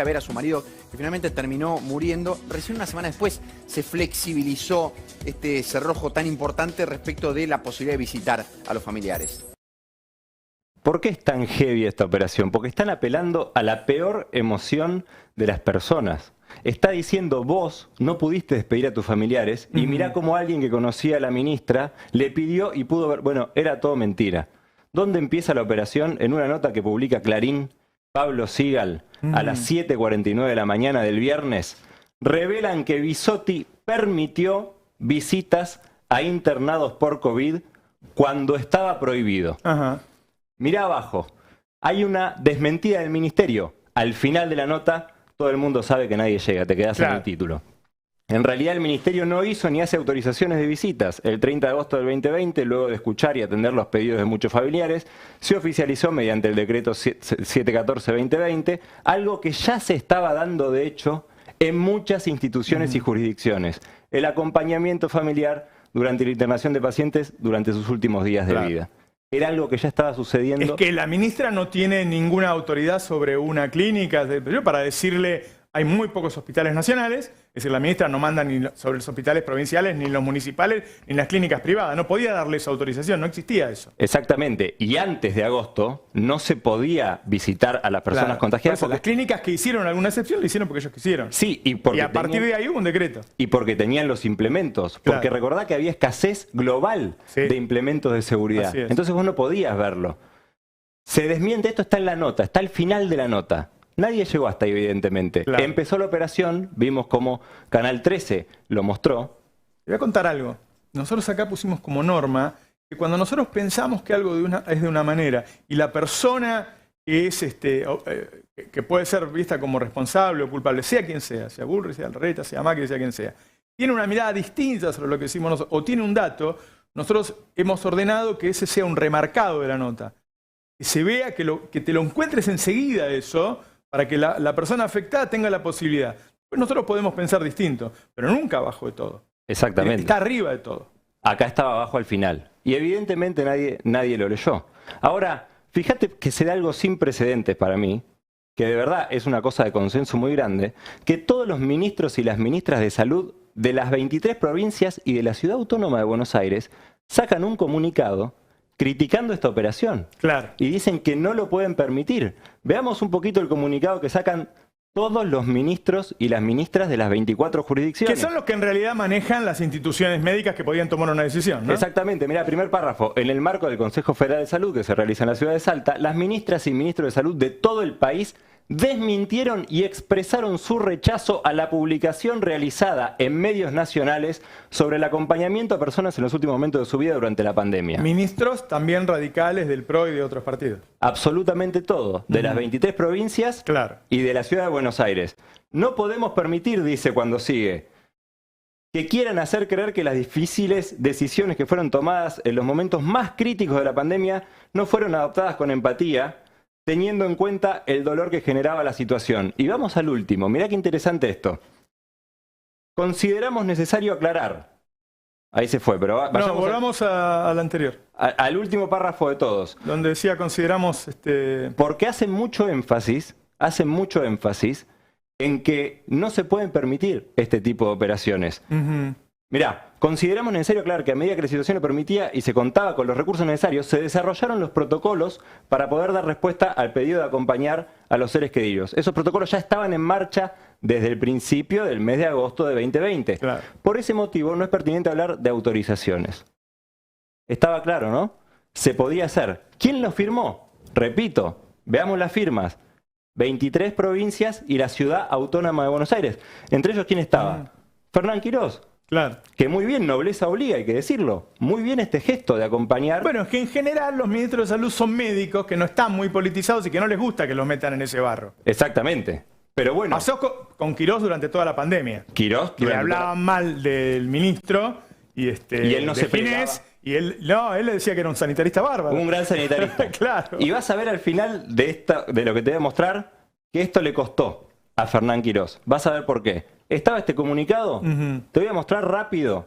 ver a su marido, que finalmente terminó muriendo, recién una semana después se flexibilizó este cerrojo tan importante respecto de la posibilidad de visitar a los familiares. ¿Por qué es tan heavy esta operación? Porque están apelando a la peor emoción de las personas. Está diciendo, vos no pudiste despedir a tus familiares y mirá cómo alguien que conocía a la ministra le pidió y pudo ver. Bueno, era todo mentira. ¿Dónde empieza la operación? En una nota que publica Clarín, Pablo Sigal, a las 7:49 de la mañana del viernes, revelan que Bisotti permitió visitas a internados por COVID cuando estaba prohibido. Mirá abajo, hay una desmentida del ministerio. Al final de la nota, todo el mundo sabe que nadie llega, te quedás en el título. En realidad el ministerio no hizo ni hace autorizaciones de visitas. El 30 de agosto del 2020, luego de escuchar y atender los pedidos de muchos familiares, se oficializó mediante el decreto 714-2020, algo que ya se estaba dando de hecho en muchas instituciones y jurisdicciones. El acompañamiento familiar durante la internación de pacientes durante sus últimos días de vida. Era algo que ya estaba sucediendo. Es que la ministra no tiene ninguna autoridad sobre una clínica para decirle hay muy pocos hospitales nacionales, es decir, la ministra no manda ni sobre los hospitales provinciales, ni los municipales, ni las clínicas privadas. No podía darle esa autorización, no existía eso. Exactamente. Y antes de agosto no se podía visitar a las personas contagiadas. Por eso, las clínicas que hicieron alguna excepción lo hicieron porque ellos quisieron. Sí, y a partir de ahí hubo un decreto. Y porque tenían los implementos. Claro. Porque recordá que había escasez global de implementos de seguridad. Así es. Entonces vos no podías verlo. Se desmiente, esto está en la nota, está al final de la nota. Nadie llegó hasta ahí, evidentemente. Claro. Empezó la operación, vimos cómo Canal 13 lo mostró. Te voy a contar algo. Nosotros acá pusimos como norma que cuando nosotros pensamos que algo es de una manera y la persona que es que puede ser vista como responsable o culpable, sea quien sea Bullrich, sea Larreta, sea Macri, sea quien sea, tiene una mirada distinta sobre lo que decimos nosotros, o tiene un dato, nosotros hemos ordenado que ese sea un remarcado de la nota. Que se vea, que te lo encuentres enseguida eso, para que la persona afectada tenga la posibilidad. Pues nosotros podemos pensar distinto, pero nunca abajo de todo. Exactamente. Está arriba de todo. Acá estaba abajo al final. Y evidentemente nadie lo leyó. Ahora, fíjate que se da algo sin precedentes para mí, que de verdad es una cosa de consenso muy grande, que todos los ministros y las ministras de salud de las 23 provincias y de la Ciudad Autónoma de Buenos Aires sacan un comunicado criticando esta operación. Claro. Y dicen que no lo pueden permitir. Veamos un poquito el comunicado que sacan todos los ministros y las ministras de las 24 jurisdicciones. Que son los que en realidad manejan las instituciones médicas que podían tomar una decisión, ¿no? Exactamente. Mira, primer párrafo. En el marco del Consejo Federal de Salud que se realiza en la ciudad de Salta, las ministras y ministros de salud de todo el país desmintieron y expresaron su rechazo a la publicación realizada en medios nacionales sobre el acompañamiento a personas en los últimos momentos de su vida durante la pandemia. Ministros también radicales del PRO y de otros partidos. Absolutamente todo, de las 23 provincias y de la ciudad de Buenos Aires. No podemos permitir, dice cuando sigue, que quieran hacer creer que las difíciles decisiones que fueron tomadas en los momentos más críticos de la pandemia no fueron adoptadas con empatía, teniendo en cuenta el dolor que generaba la situación. Y vamos al último. Mirá qué interesante esto. Consideramos necesario aclarar. Ahí se fue, pero volvamos al anterior. Al último párrafo de todos. Donde decía consideramos... Porque hacen mucho énfasis en que no se pueden permitir este tipo de operaciones. Mirá, consideramos necesario aclarar que a medida que la situación lo permitía y se contaba con los recursos necesarios, se desarrollaron los protocolos para poder dar respuesta al pedido de acompañar a los seres queridos. Esos protocolos ya estaban en marcha desde el principio del mes de agosto de 2020. Claro. Por ese motivo no es pertinente hablar de autorizaciones. Estaba claro, ¿no? Se podía hacer. ¿Quién lo firmó? Repito, veamos las firmas. 23 provincias y la Ciudad Autónoma de Buenos Aires. Entre ellos, ¿quién estaba? Fernán Quirós. Claro. Que muy bien, nobleza obliga, hay que decirlo. Muy bien este gesto de acompañar. Bueno, es que en general los ministros de salud son médicos que no están muy politizados y que no les gusta que los metan en ese barro. Exactamente. Pero bueno. Pasó con Quirós durante toda la pandemia. Quirós. Le hablaban mal del ministro y él no se peleaba. Y él le decía que era un sanitarista bárbaro. Un gran sanitarista. Claro. Y vas a ver al final de lo que te voy a mostrar que esto le costó a Fernán Quirós. Vas a ver por qué. Estaba este comunicado. Te voy a mostrar rápido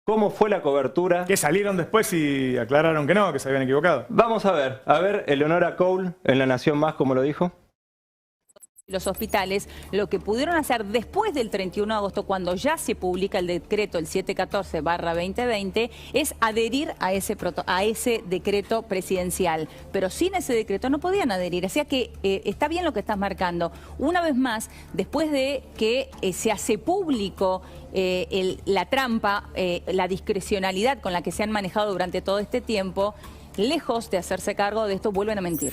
cómo fue la cobertura. Que salieron después y aclararon que no, que se habían equivocado. Vamos a ver, Eleonora Cole en La Nación Más, como lo dijo. Los hospitales, lo que pudieron hacer después del 31 de agosto, cuando ya se publica el decreto, el 714/2020, es adherir a ese decreto presidencial. Pero sin ese decreto no podían adherir. O sea que está bien lo que estás marcando. Una vez más, después de que se hace público la trampa, la discrecionalidad con la que se han manejado durante todo este tiempo, lejos de hacerse cargo de esto, vuelven a mentir.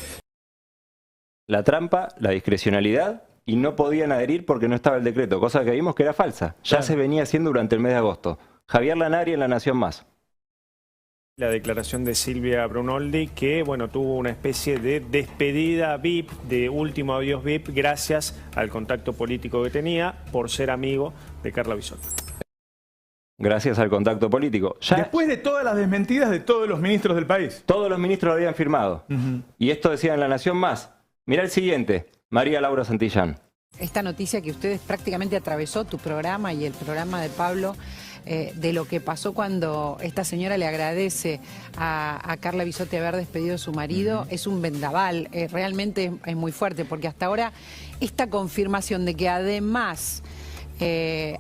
La trampa, la discrecionalidad, y no podían adherir porque no estaba el decreto, cosa que vimos que era falsa. Ya se venía haciendo durante el mes de agosto. Javier Lanari en La Nación Más. La declaración de Silvia Brunoldi que, bueno, tuvo una especie de despedida VIP, de último adiós VIP, gracias al contacto político que tenía por ser amigo de Carla Bisotti. Gracias al contacto político. Después de todas las desmentidas de todos los ministros del país. Todos los ministros lo habían firmado. Y esto decía en La Nación Más. Mirá el siguiente, María Laura Santillán. Esta noticia que ustedes prácticamente atravesó tu programa y el programa de Pablo de lo que pasó cuando esta señora le agradece a Carla Bisotti haber despedido a su marido es un vendaval. Realmente es muy fuerte, porque hasta ahora esta confirmación de que además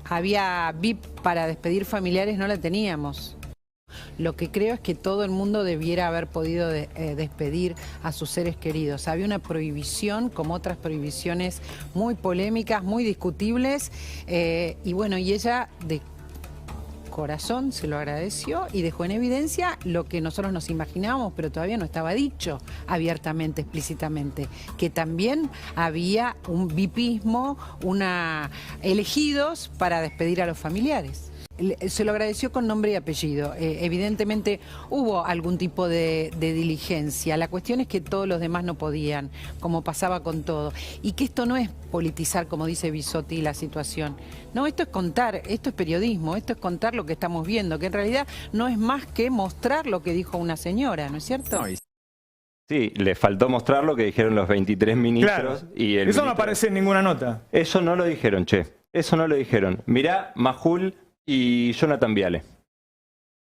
había VIP para despedir familiares no la teníamos. Lo que creo es que todo el mundo debiera haber podido despedir a sus seres queridos. Había una prohibición, como otras prohibiciones muy polémicas, muy discutibles, y bueno, y ella de corazón se lo agradeció y dejó en evidencia lo que nosotros nos imaginábamos, pero todavía no estaba dicho abiertamente, explícitamente, que también había un vipismo, elegidos para despedir a los familiares. Se lo agradeció con nombre y apellido. Evidentemente hubo algún tipo de diligencia. La cuestión es que todos los demás no podían, como pasaba con todo. Y que esto no es politizar, como dice Bisotti, la situación. No, esto es contar, esto es periodismo, esto es contar lo que estamos viendo, que en realidad no es más que mostrar lo que dijo una señora, ¿no es cierto? Sí, le faltó mostrar lo que dijeron los 23 ministros. Claro. Y el Eso no aparece en ninguna nota. Eso no lo dijeron, che. Eso no lo dijeron. Mirá, Majul y Jonathan Viale.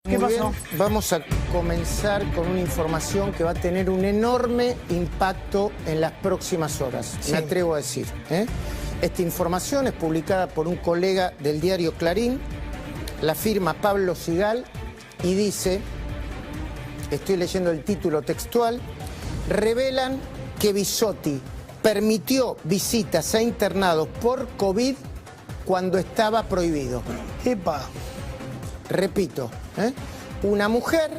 ¿Qué pasó? Vamos a comenzar con una información que va a tener un enorme impacto en las próximas horas, me atrevo a decir. Esta información es publicada por un colega del diario Clarín, la firma Pablo Sigal, y dice, estoy leyendo el título textual, revelan que Bisotti permitió visitas a internados por COVID cuando estaba prohibido. ¡Epa! Repito, una mujer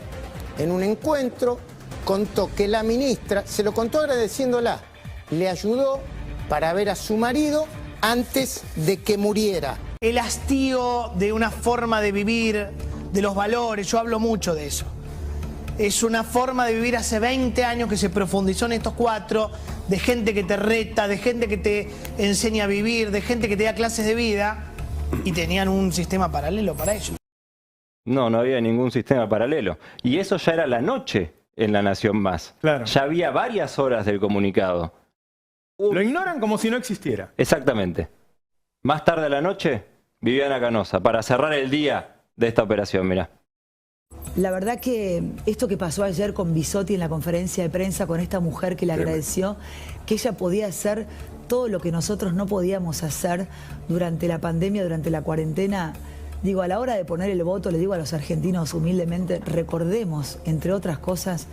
en un encuentro contó que la ministra, se lo contó agradeciéndola, le ayudó para ver a su marido antes de que muriera. El hastío de una forma de vivir, de los valores, yo hablo mucho de eso. Es una forma de vivir hace 20 años que se profundizó en estos 4, de gente que te reta, de gente que te enseña a vivir, de gente que te da clases de vida, y tenían un sistema paralelo para ello. No, no había ningún sistema paralelo. Y eso ya era la noche en La Nación Más. Claro. Ya había varias horas del comunicado. Lo ignoran como si no existiera. Exactamente. Más tarde a la noche, Viviana Canosa, para cerrar el día de esta operación, mirá. La verdad que esto que pasó ayer con Bisotti en la conferencia de prensa, con esta mujer que le agradeció, que ella podía hacer todo lo que nosotros no podíamos hacer durante la pandemia, durante la cuarentena. Digo, a la hora de poner el voto, le digo a los argentinos humildemente, recordemos, entre otras cosas,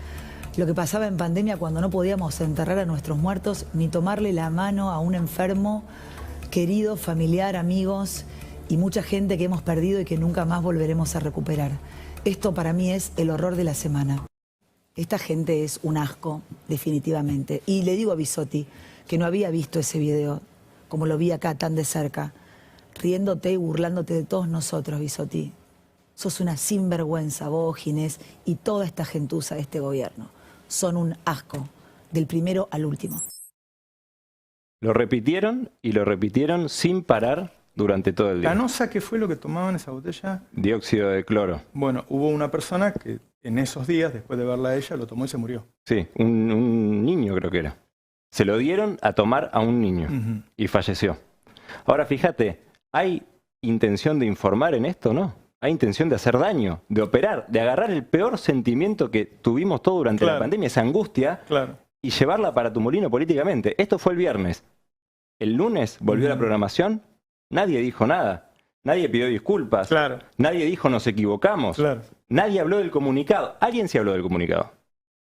lo que pasaba en pandemia cuando no podíamos enterrar a nuestros muertos, ni tomarle la mano a un enfermo, querido, familiar, amigos, y mucha gente que hemos perdido y que nunca más volveremos a recuperar. Esto para mí es el horror de la semana. Esta gente es un asco, definitivamente. Y le digo a Bisotti que no había visto ese video, como lo vi acá tan de cerca, riéndote y burlándote de todos nosotros, Bisotti. Sos una sinvergüenza, vos, Ginés, y toda esta gentuza de este gobierno. Son un asco, del primero al último. Lo repitieron y lo repitieron sin parar durante todo el día. ¿Canosa qué fue lo que tomaban esa botella? Dióxido de cloro. Bueno, hubo una persona que en esos días, después de verla a ella, lo tomó y se murió. Sí, un niño creo que era. Se lo dieron a tomar a un niño y falleció. Ahora fíjate, ¿hay intención de informar en esto, no? Hay intención de hacer daño, de operar, de agarrar el peor sentimiento que tuvimos todos durante la pandemia, esa angustia, y llevarla para tu molino políticamente. Esto fue el viernes. El lunes volvió la programación, nadie dijo nada. Nadie pidió disculpas. Nadie dijo nos equivocamos. Nadie habló del comunicado. Alguien sí habló del comunicado.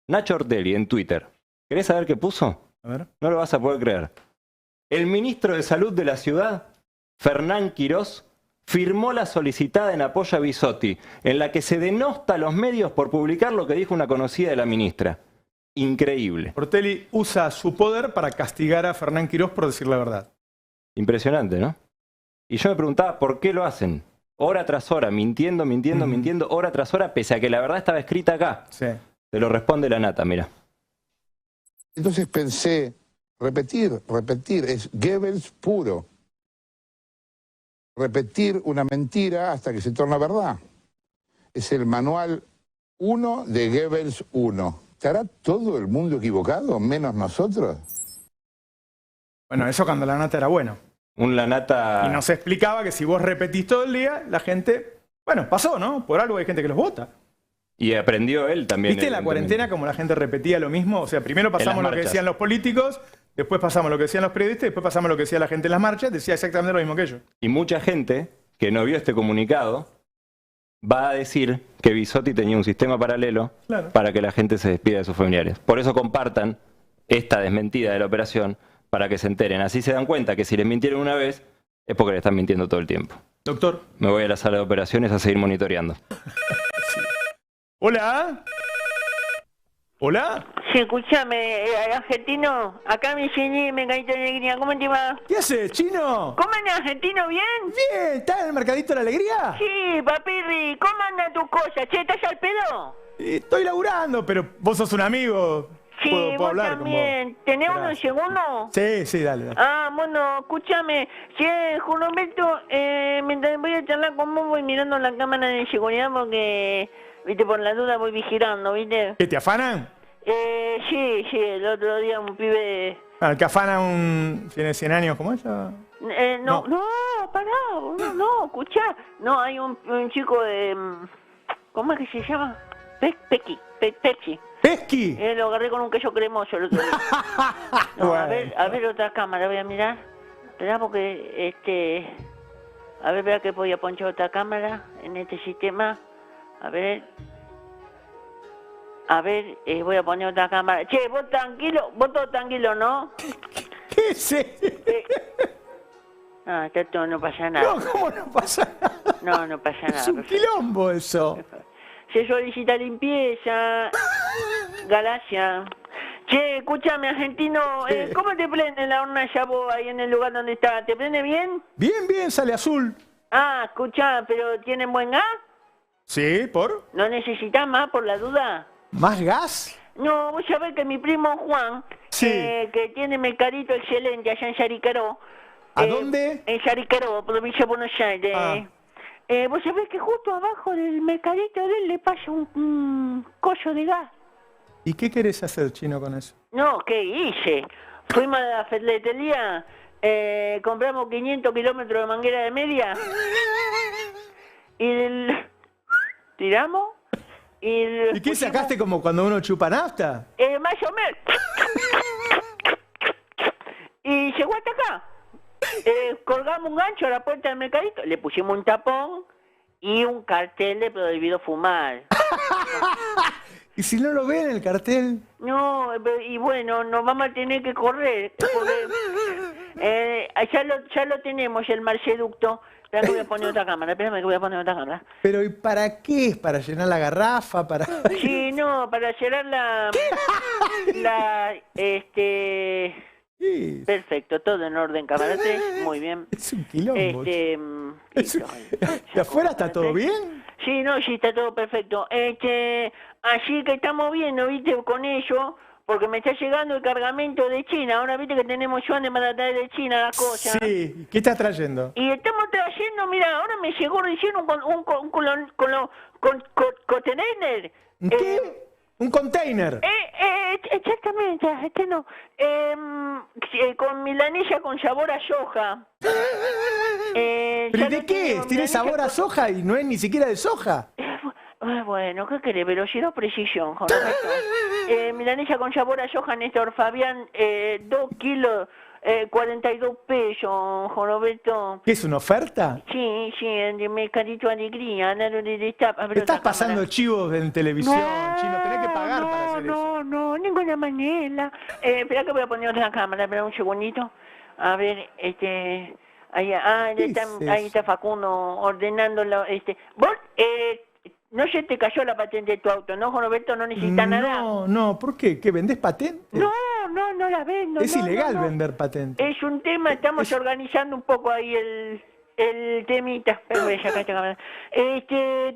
Nacho Ortelli en Twitter. ¿Querés saber qué puso? A ver. No lo vas a poder creer. El ministro de Salud de la ciudad, Fernán Quirós, firmó la solicitada en apoyo a Bisotti, en la que se denosta a los medios por publicar lo que dijo una conocida de la ministra. Increíble. Ortelli usa su poder para castigar a Fernán Quirós por decir la verdad. Impresionante, ¿no? Y yo me preguntaba por qué lo hacen. Hora tras hora, mintiendo, hora tras hora, pese a que la verdad estaba escrita acá. Sí. Te lo responde la nata, mira. Entonces pensé, repetir, es Goebbels puro. Repetir una mentira hasta que se torna verdad. Es el manual 1 de Goebbels 1. ¿Estará todo el mundo equivocado, menos nosotros? Bueno, eso cuando la nata era bueno. La nata... Y nos explicaba que si vos repetís todo el día, la gente Bueno, pasó, ¿no? Por algo hay gente que los vota. Y aprendió él también. ¿Viste la cuarentena como la gente repetía lo mismo? O sea, primero pasamos lo que decían los políticos, después pasamos lo que decían los periodistas, después pasamos lo que decía la gente en las marchas, decía exactamente lo mismo que ellos. Y mucha gente que no vio este comunicado va a decir que Bisotti tenía un sistema paralelo para que la gente se despida de sus familiares. Por eso compartan esta desmentida de la operación para que se enteren. Así se dan cuenta que si les mintieron una vez es porque le están mintiendo todo el tiempo. Doctor. Me voy a la sala de operaciones a seguir monitoreando. Hola. ¿Hola? Sí, escúchame, argentino, acá me llené, me caí de alegría, ¿cómo te va? ¿Qué haces, chino? ¿Cómo andas, argentino? ¿Bien? Bien, ¿estás en el Mercadito de la Alegría? Sí, papirri, ¿cómo andan tus cosas? Che, ¿estás al pedo? Estoy laburando, pero vos sos un amigo. Sí, ¿Puedo vos hablar también. ¿Tenemos un segundo? Sí, dale. Ah, bueno, escúchame. Che, Juan Roberto, mientras voy a charlar con vos, voy mirando la cámara de seguridad porque, viste, por la duda voy vigilando, viste. ¿Que te afanan? Sí, el otro día un pibe... ¿El que afana tiene 100 años como ella? No, pará, no, escuchá. No, hay un chico de... ¿Cómo es que se llama? Pepsi. ¿Pesqui? Lo agarré con un queso cremoso el otro día. No, bueno. a ver otra cámara, voy a mirar. Esperá porque, a ver, vea que podía ponchar otra cámara en este sistema. A ver, voy a poner otra cámara. Che, vos todo tranquilo, ¿no? ¿Qué es eso? Está todo, no pasa nada. No, ¿cómo no pasa nada? No pasa nada. Es un quilombo eso. Se solicita limpieza, galaxia. Che, escúchame, argentino, ¿cómo te prende la hornalla vos ahí en el lugar donde está? ¿Te prende bien? Bien, sale azul. Ah, escuchá, ¿pero tienen buen gas? Sí, ¿por? ¿No necesitas más por la duda? ¿Más gas? No, vos sabés que mi primo Juan, que tiene mercadito excelente allá en Chariqueró. ¿A dónde? En Chariqueró, provincia de Buenos Aires. Vos sabés que justo abajo del mercadito de él le pasa un collo de gas. ¿Y qué querés hacer, chino, con eso? No, ¿qué hice? Fuimos a la ferretería, compramos 500 kilómetros de manguera de media y tiramos. ¿Y qué sacaste como cuando uno chupa nafta? Más o menos. Y llegó hasta acá. Colgamos un gancho a la puerta del mercadito, le pusimos un tapón y un cartel de prohibido fumar. ¿Y si no lo ven el cartel? No, y bueno, nos vamos a tener que correr. Porque, ya lo tenemos, el marceducto. Espera que voy a poner otra cámara, espérame que voy a poner otra cámara. Pero ¿y para qué? ¿Para llenar la garrafa? Sí, no, para llenar Sí. Perfecto, todo en orden, cámara 3, muy bien. Es un quilombo. ¿De afuera está todo bien? Sí, está todo perfecto. Así que estamos viendo, viste, con ello, porque me está llegando el cargamento de China. Ahora viste que tenemos yuanes para traer de China las cosas. Sí, ¿qué estás trayendo? Y estamos trayendo, mira, ahora me llegó recién un container. ¿Qué? ¿Un container? Exactamente, con milanesa con sabor a soja. ¿Pero de qué? ¿Tiene sabor a soja y no es ni siquiera de soja? Bueno, ¿qué querés? Velocidad o precisión, Juan Roberto. Milanesa con sabor a soja, Néstor Fabián, 2 kilos, 42 pesos, Juan Roberto. ¿Qué es una oferta? Sí, el mercadito alegría. Estás pasando chivos en televisión, chino, tenés que pagar para hacer eso. No, ninguna manera. Espera que voy a poner otra cámara, espera un segundito. A ver, ahí está Facundo ordenándolo. Vos, no se te cayó la patente de tu auto, ¿no, Juan Roberto? ¿No necesitas nada? No, ¿por qué? ¿Que vendés patente? No la vendo. Es ilegal vender patente. Es un tema, estamos organizando un poco ahí el temita.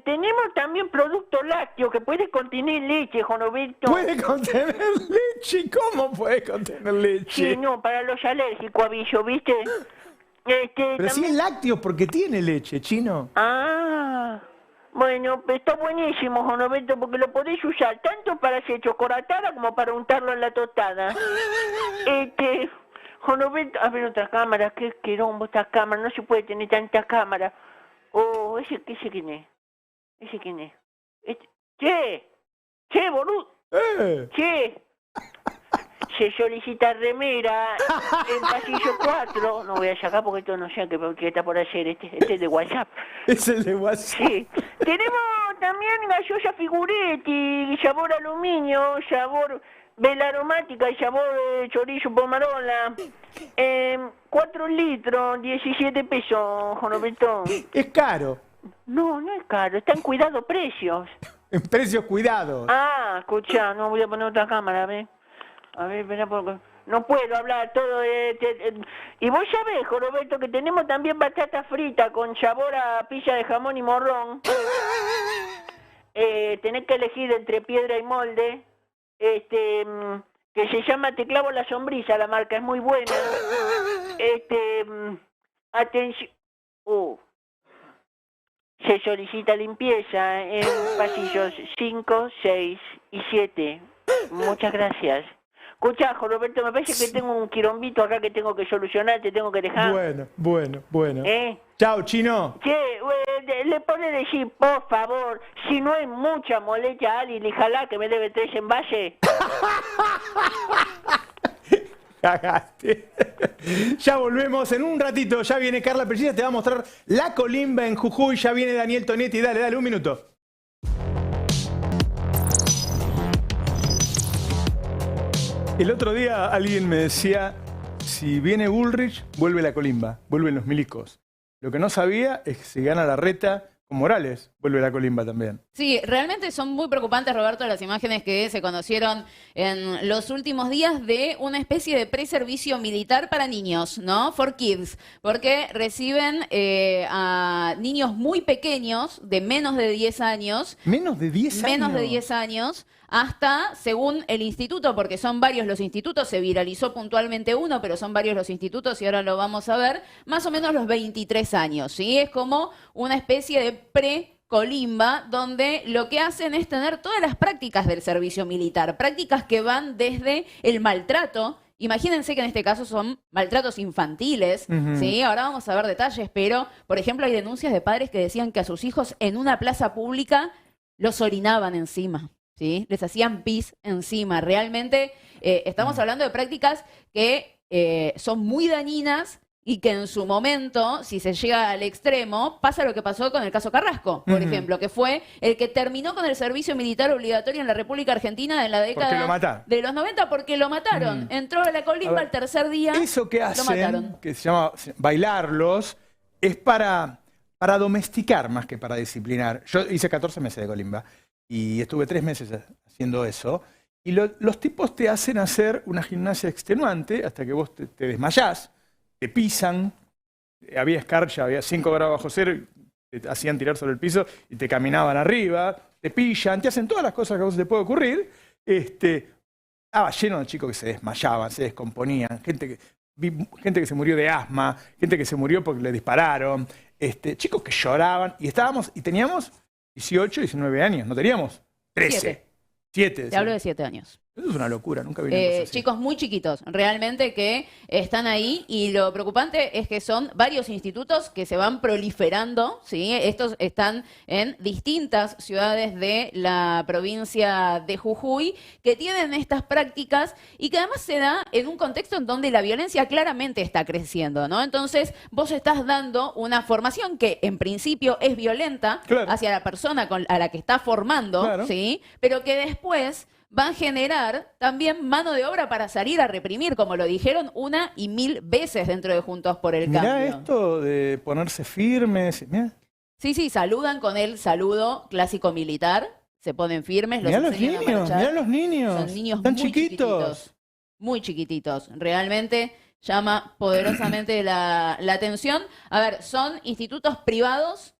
Tenemos también producto lácteo que puede contener leche, Juan Roberto. ¿Puede contener leche? ¿Cómo puede contener leche? Sí, no, para los alérgicos, aviso, ¿viste? Pero si es lácteo porque tiene leche, chino. Bueno, está buenísimo, Juan Roberto, porque lo podés usar tanto para hacer chocolatada como para untarlo en la tostada. Juan Roberto, a ver otra cámara, qué querombo esta cámara, no se puede tener tanta cámara. ¿Ese quién es? ¿Ese quién es? Che, boludo. Che. Se solicita remera en pasillo 4. No voy a sacar porque esto no sé qué está por hacer. Este es de WhatsApp. Es el de WhatsApp. Sí. Tenemos también gaseosa Figuretti, sabor aluminio, sabor vela aromática y sabor de chorizo pomarola. 4 litros, 17 pesos, Roberto. Es caro. No es caro. Está en cuidado precios. En precios cuidados. Ah, escucha, no voy a poner otra cámara, ¿ves? A ver, espera, porque no puedo hablar todo y vos sabés, Roberto, que tenemos también batata frita con sabor a pizza de jamón y morrón. Tenés que elegir entre piedra y molde. Que se llama Te clavo la sombrilla, la marca es muy buena. Atención. Se solicita limpieza en pasillos 5, 6 y 7. Muchas gracias. Escuchá, Roberto, me parece que tengo un quilombito acá que tengo que solucionar, te tengo que dejar. Bueno. Chao, Chino. Che, le pone decir, por favor, si no es mucha molestia a alguien, ojalá que me debe 3 envases. Cagaste. Ya volvemos en un ratito, ya viene Carla Precisa, te va a mostrar la colimba en Jujuy, ya viene Daniel Tonetti, dale, un minuto. El otro día alguien me decía, si viene Bullrich, vuelve la colimba, vuelven los milicos. Lo que no sabía es que si gana la reta con Morales, vuelve la colimba también. Sí, realmente son muy preocupantes, Roberto, las imágenes que se conocieron en los últimos días de una especie de preservicio militar para niños, ¿no? For Kids, porque reciben a niños muy pequeños, de menos de 10 años. ¿Menos de 10 años? Menos de 10 años. Hasta, según el instituto, porque son varios los institutos, se viralizó puntualmente uno, pero son varios los institutos y ahora lo vamos a ver, más o menos los 23 años, ¿sí? Es como una especie de pre-colimba, donde lo que hacen es tener todas las prácticas del servicio militar, prácticas que van desde el maltrato. Imagínense que en este caso son maltratos infantiles, ¿sí? Ahora vamos a ver detalles, pero, por ejemplo, hay denuncias de padres que decían que a sus hijos en una plaza pública los orinaban encima. ¿Sí? Les hacían pis encima. Realmente estamos hablando de prácticas que son muy dañinas y que en su momento, si se llega al extremo, pasa lo que pasó con el caso Carrasco, por ejemplo, que fue el que terminó con el servicio militar obligatorio en la República Argentina en la década de los 90 porque lo mataron. Entró a la colimba el tercer día, eso que hacen, lo mataron. Que se llama bailarlos, es para domesticar más que para disciplinar. Yo hice 14 meses de colimba. Y estuve 3 meses haciendo eso. Y los tipos te hacen hacer una gimnasia extenuante hasta que vos te desmayás, te pisan, había escarcha, había 5 grados bajo cero, y te hacían tirar sobre el piso y te caminaban arriba, te pillan, te hacen todas las cosas que a vos te puede ocurrir. Estaba lleno de chicos que se desmayaban, se descomponían, gente que se murió de asma, gente que se murió porque le dispararon, chicos que lloraban y teníamos 18, 19 años, no teníamos 13. 7. Te hablo de 7 años. Eso es una locura, nunca vi una cosa así. Chicos muy chiquitos, realmente que están ahí y lo preocupante es que son varios institutos que se van proliferando, ¿sí? Estos están en distintas ciudades de la provincia de Jujuy que tienen estas prácticas y que además se da en un contexto en donde la violencia claramente está creciendo, ¿no? Entonces vos estás dando una formación que en principio es violenta hacia la persona a la que está formando, ¿sí? Pero que después van a generar también mano de obra para salir a reprimir, como lo dijeron 1 y 1000 veces dentro de Juntos por el Cambio. Mirá esto de ponerse firmes. Mirá. Sí, saludan con el saludo clásico militar, se ponen firmes. Mirá los niños, Son niños tan muy chiquitos. Muy chiquititos. Realmente llama poderosamente la atención. A ver, son institutos privados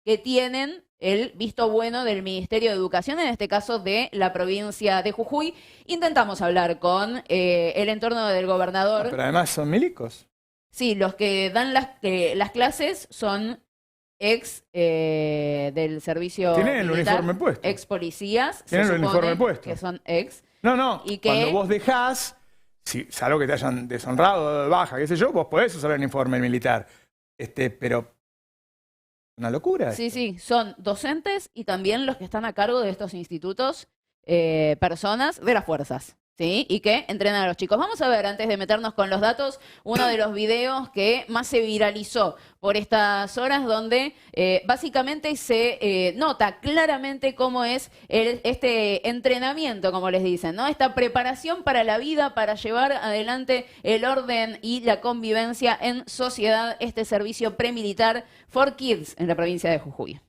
que tienen el visto bueno del Ministerio de Educación, en este caso de la provincia de Jujuy. Intentamos hablar con el entorno del gobernador. Pero además son milicos. Sí, los que dan las clases son ex del servicio Tienen el militar, uniforme puesto. ex policías. Tienen el uniforme puesto. Que son ex. No, y que, cuando vos dejás, si salvo que te hayan deshonrado, baja, qué sé yo, vos podés usar el uniforme militar. Pero Una locura. Sí, sí, son docentes y también los que están a cargo de estos institutos, personas de las fuerzas. ¿Sí? Y que entrenan a los chicos. Vamos a ver, antes de meternos con los datos, uno de los videos que más se viralizó por estas horas, donde básicamente se nota claramente cómo es este entrenamiento, como les dicen, ¿no? Esta preparación para la vida, para llevar adelante el orden y la convivencia en sociedad, este servicio premilitar for Kids en la provincia de Jujuy.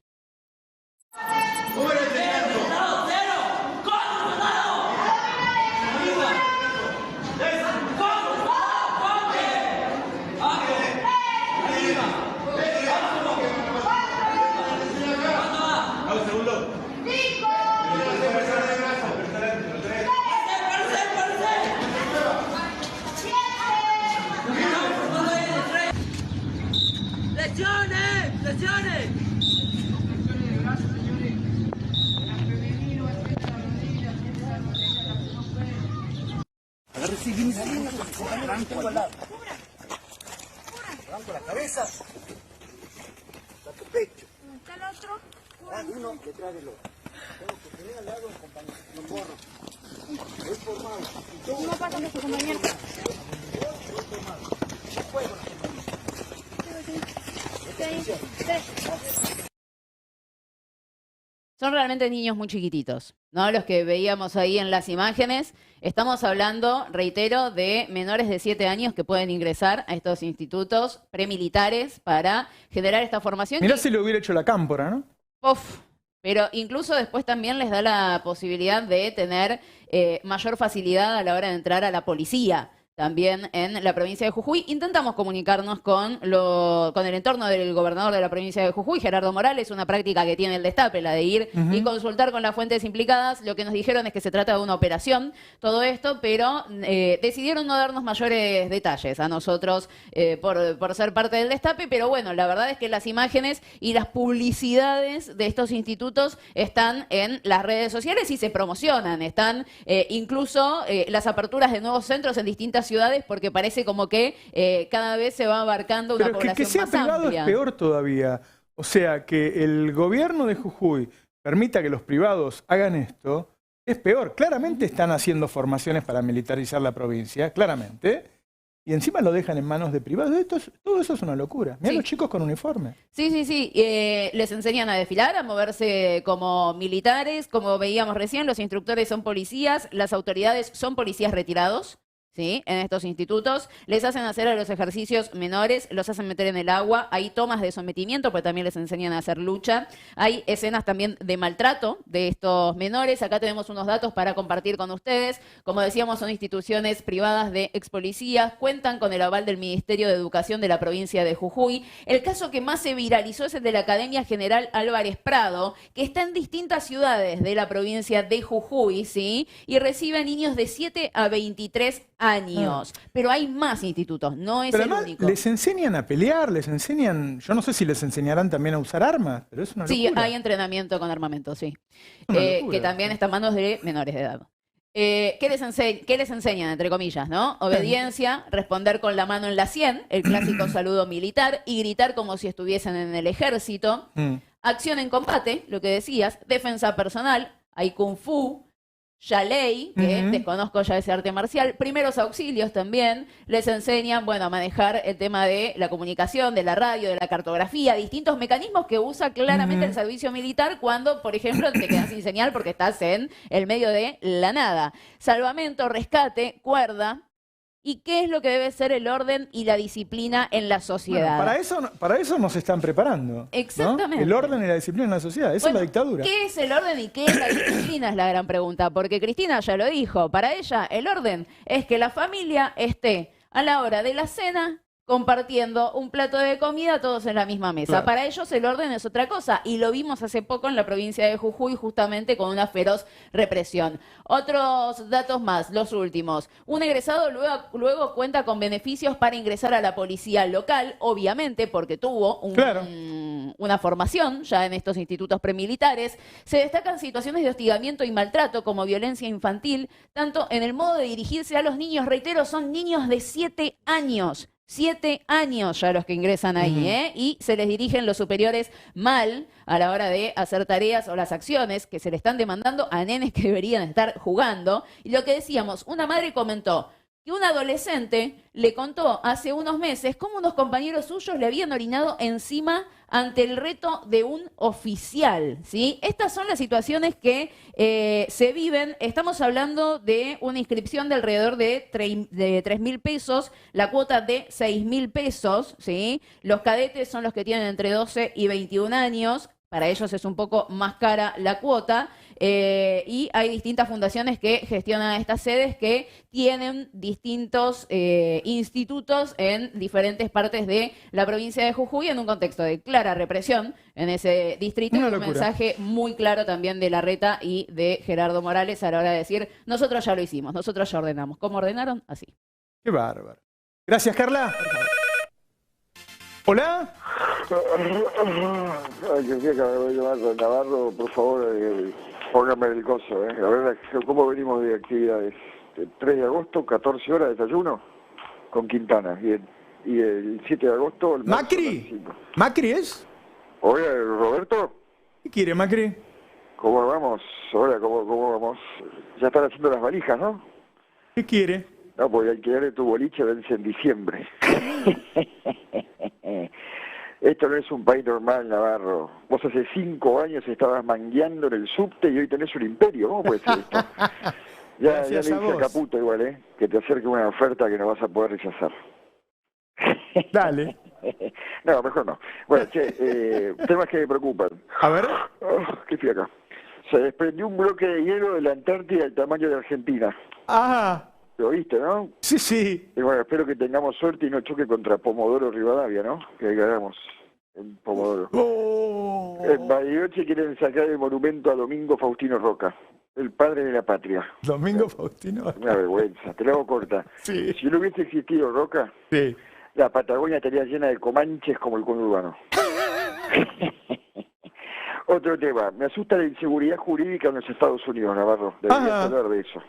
Arranco la cabeza, está tu pecho. ¿Está el otro? Uno detrás del otro. Tengo que tener al lado, compañero. No corro. Voy formado. No pasa con tu compañero. Voy formado. Juego la Son realmente niños muy chiquititos, ¿no? Los que veíamos ahí en las imágenes. Estamos hablando, reitero, de menores de 7 años que pueden ingresar a estos institutos premilitares para generar esta formación. Mirá si lo hubiera hecho la Cámpora, ¿no? Uf, pero incluso después también les da la posibilidad de tener mayor facilidad a la hora de entrar a la policía. También en la provincia de Jujuy. Intentamos comunicarnos con el entorno del gobernador de la provincia de Jujuy, Gerardo Morales, una práctica que tiene el Destape, la de ir y consultar con las fuentes implicadas. Lo que nos dijeron es que se trata de una operación, todo esto, pero decidieron no darnos mayores detalles a nosotros por ser parte del Destape, pero bueno, la verdad es que las imágenes y las publicidades de estos institutos están en las redes sociales y se promocionan, están incluso las aperturas de nuevos centros en distintas ciudades, porque parece como que cada vez se va abarcando una población que sea más privado amplia. Es peor todavía. O sea, que el gobierno de Jujuy permita que los privados hagan esto, es peor. Claramente están haciendo formaciones para militarizar la provincia, claramente. Y encima lo dejan en manos de privados. Todo eso es una locura. Mirá los chicos con uniforme. Sí, sí, sí. Les enseñan a desfilar, a moverse como militares. Como veíamos recién, los instructores son policías, las autoridades son policías retirados. ¿Sí? En estos institutos les hacen hacer a los ejercicios menores, los hacen meter en el agua, hay tomas de sometimiento, pero también les enseñan a hacer lucha, hay escenas también de maltrato de estos menores. Acá tenemos unos datos para compartir con ustedes. Como decíamos, son instituciones privadas de ex policías, cuentan con el aval del Ministerio de Educación de la provincia de Jujuy. El caso que más se viralizó es el de la Academia General Álvarez Prado, que está en distintas ciudades de la provincia de Jujuy, ¿sí? Y recibe a niños de 7 a 23 años. Pero hay más institutos, no es pero el además, único. les enseñan a pelear, les enseñan, yo no sé si les enseñarán también a usar armas, pero es una locura. Sí, hay entrenamiento con armamento, sí. Que también está en manos de menores de edad. ¿Qué les enseñan, entre comillas, no? Obediencia, responder con la mano en la sien, el clásico saludo militar, y gritar como si estuviesen en el ejército. Acción en combate, lo que decías, defensa personal, hay kung fu, Yalei, que desconozco ya ese arte marcial, primeros auxilios también, les enseñan, bueno, a manejar el tema de la comunicación, de la radio, de la cartografía, distintos mecanismos que usa claramente el servicio militar cuando, por ejemplo, te quedas sin señal porque estás en el medio de la nada. Salvamento, rescate, cuerda. ¿Y qué es lo que debe ser el orden y la disciplina en la sociedad? Bueno, para eso nos están preparando. Exactamente. ¿No? El orden y la disciplina en la sociedad. Esa es la dictadura. ¿Qué es el orden y qué es la disciplina? Es la gran pregunta. Porque Cristina ya lo dijo. Para ella, el orden es que la familia esté a la hora de la cena compartiendo un plato de comida todos en la misma mesa. Claro. Para ellos el orden es otra cosa y lo vimos hace poco en la provincia de Jujuy justamente con una feroz represión. Otros datos más, los últimos. Un egresado luego cuenta con beneficios para ingresar a la policía local, obviamente porque tuvo una formación ya en estos institutos premilitares. Se destacan situaciones de hostigamiento y maltrato como violencia infantil, tanto en el modo de dirigirse a los niños, reitero, son niños de 7 años. 7 años ya los que ingresan ahí, y se les dirigen los superiores mal a la hora de hacer tareas o las acciones que se le están demandando a nenes que deberían estar jugando. Y lo que decíamos, una madre comentó que un adolescente le contó hace unos meses cómo unos compañeros suyos le habían orinado encima ante el reto de un oficial, ¿sí? Estas son las situaciones que se viven. Estamos hablando de una inscripción de alrededor de 3.000 pesos, la cuota de 6.000 pesos, ¿sí? Los cadetes son los que tienen entre 12 y 21 años. Para ellos es un poco más cara la cuota. Y hay distintas fundaciones que gestionan estas sedes que tienen distintos institutos en diferentes partes de la provincia de Jujuy en un contexto de clara represión en ese distrito. Un mensaje muy claro también de Larreta y de Gerardo Morales a la hora de decir, nosotros ya lo hicimos, nosotros ya ordenamos. ¿Cómo ordenaron? Así. Qué bárbaro. Gracias, Carla. ¿Hola? Ay, que acabo de llamar a Navarro, por favor, póngame el coso, A ver, ¿cómo venimos de actividades? El 3 de agosto, 14 horas de desayuno, con Quintana. Y el 7 de agosto... ¿Macri? ¿Macri es? Oye, Roberto. ¿Qué quiere, Macri? ¿Cómo vamos? Hola, ¿cómo vamos? Ya están haciendo las valijas, ¿no? ¿Qué quiere? No, porque el alquiler de tu boliche vence en diciembre. Esto no es un país normal, Navarro. Vos hace 5 años estabas mangueando en el subte y hoy tenés un imperio. ¿Cómo puede ser esto? Ya le dije a Caputo igual, que te acerque una oferta que no vas a poder rechazar. Dale. No, mejor no. Bueno, temas que me preocupan. A ver. ¿Qué fui acá? Se desprendió un bloque de hielo de la Antártida del tamaño de Argentina. Ajá. ¿Lo viste, no? Sí, sí. Y bueno, espero que tengamos suerte y no choque contra Pomodoro Rivadavia, ¿no? Que hagamos en Pomodoro. En Bariloche quieren sacar el monumento a Domingo Faustino Roca, el padre de la patria. Domingo Faustino. Una vergüenza, te la hago corta. Sí. Si no hubiese existido Roca, la Patagonia estaría llena de comanches como el conurbano. Otro tema, me asusta la inseguridad jurídica en los Estados Unidos, Navarro. Deberías hablar de eso.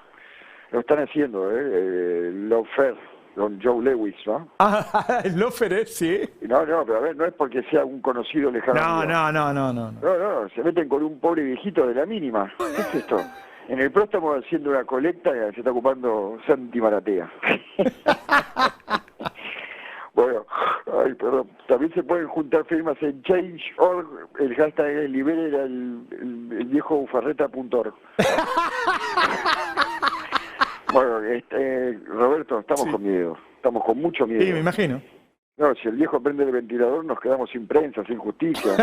Lo están haciendo, el lawfare, don Joe Lewis, ¿no? El lawfare, sí. No, pero a ver, no es porque sea un conocido lejano. No, se meten con un pobre viejito de la mínima. ¿Qué es esto? En el pro estamos haciendo una colecta que se está ocupando Santi Maratea. Bueno, ay, perdón. También se pueden juntar firmas en Change.org, el hashtag es libere el viejo bufarreta.org. Bueno, Roberto, estamos con miedo, estamos con mucho miedo. Sí, me imagino. No, si el viejo prende el ventilador nos quedamos sin prensa, sin justicia.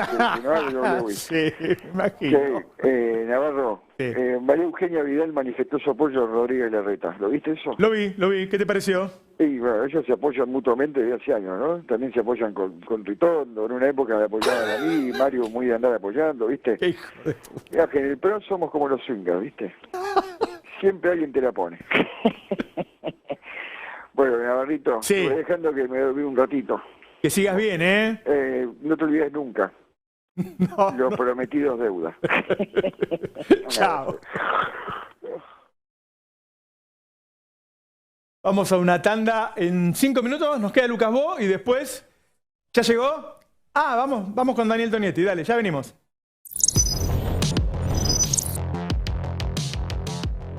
Sí, me imagino. Navarro, María Eugenia Vidal manifestó su apoyo a Rodríguez Larreta. ¿Lo viste eso? Lo vi. ¿Qué te pareció? Sí, bueno, ellos se apoyan mutuamente desde hace años, ¿no? También se apoyan con Ritondo, en una época me apoyaban a mí, Mario muy de andar apoyando, ¿viste? Qué hijo de puta. Mira, que en el PRO somos como los swingers, ¿viste? Siempre alguien te la pone. Bueno, Navarrito, te voy dejando que me dormí un ratito. Que sigas bien, ¿eh? No te olvides nunca. Lo prometido es deuda. Chao. Vamos a una tanda en 5 minutos, nos queda Lucas Bo y después... ¿Ya llegó? Vamos con Daniel Tonietti, dale, ya venimos.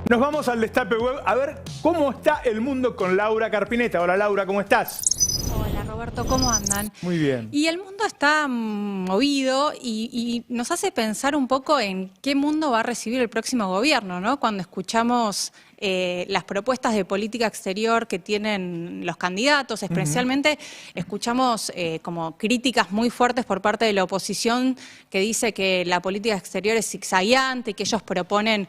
Nos vamos al Destape Web a ver cómo está el mundo con Laura Carpineta. Hola Laura, ¿cómo estás? Hola Roberto, ¿cómo andan? Muy bien. Y el mundo está movido y nos hace pensar un poco en qué mundo va a recibir el próximo gobierno, ¿no? Cuando escuchamos las propuestas de política exterior que tienen los candidatos, especialmente escuchamos como críticas muy fuertes por parte de la oposición que dice que la política exterior es zigzagueante, que ellos proponen,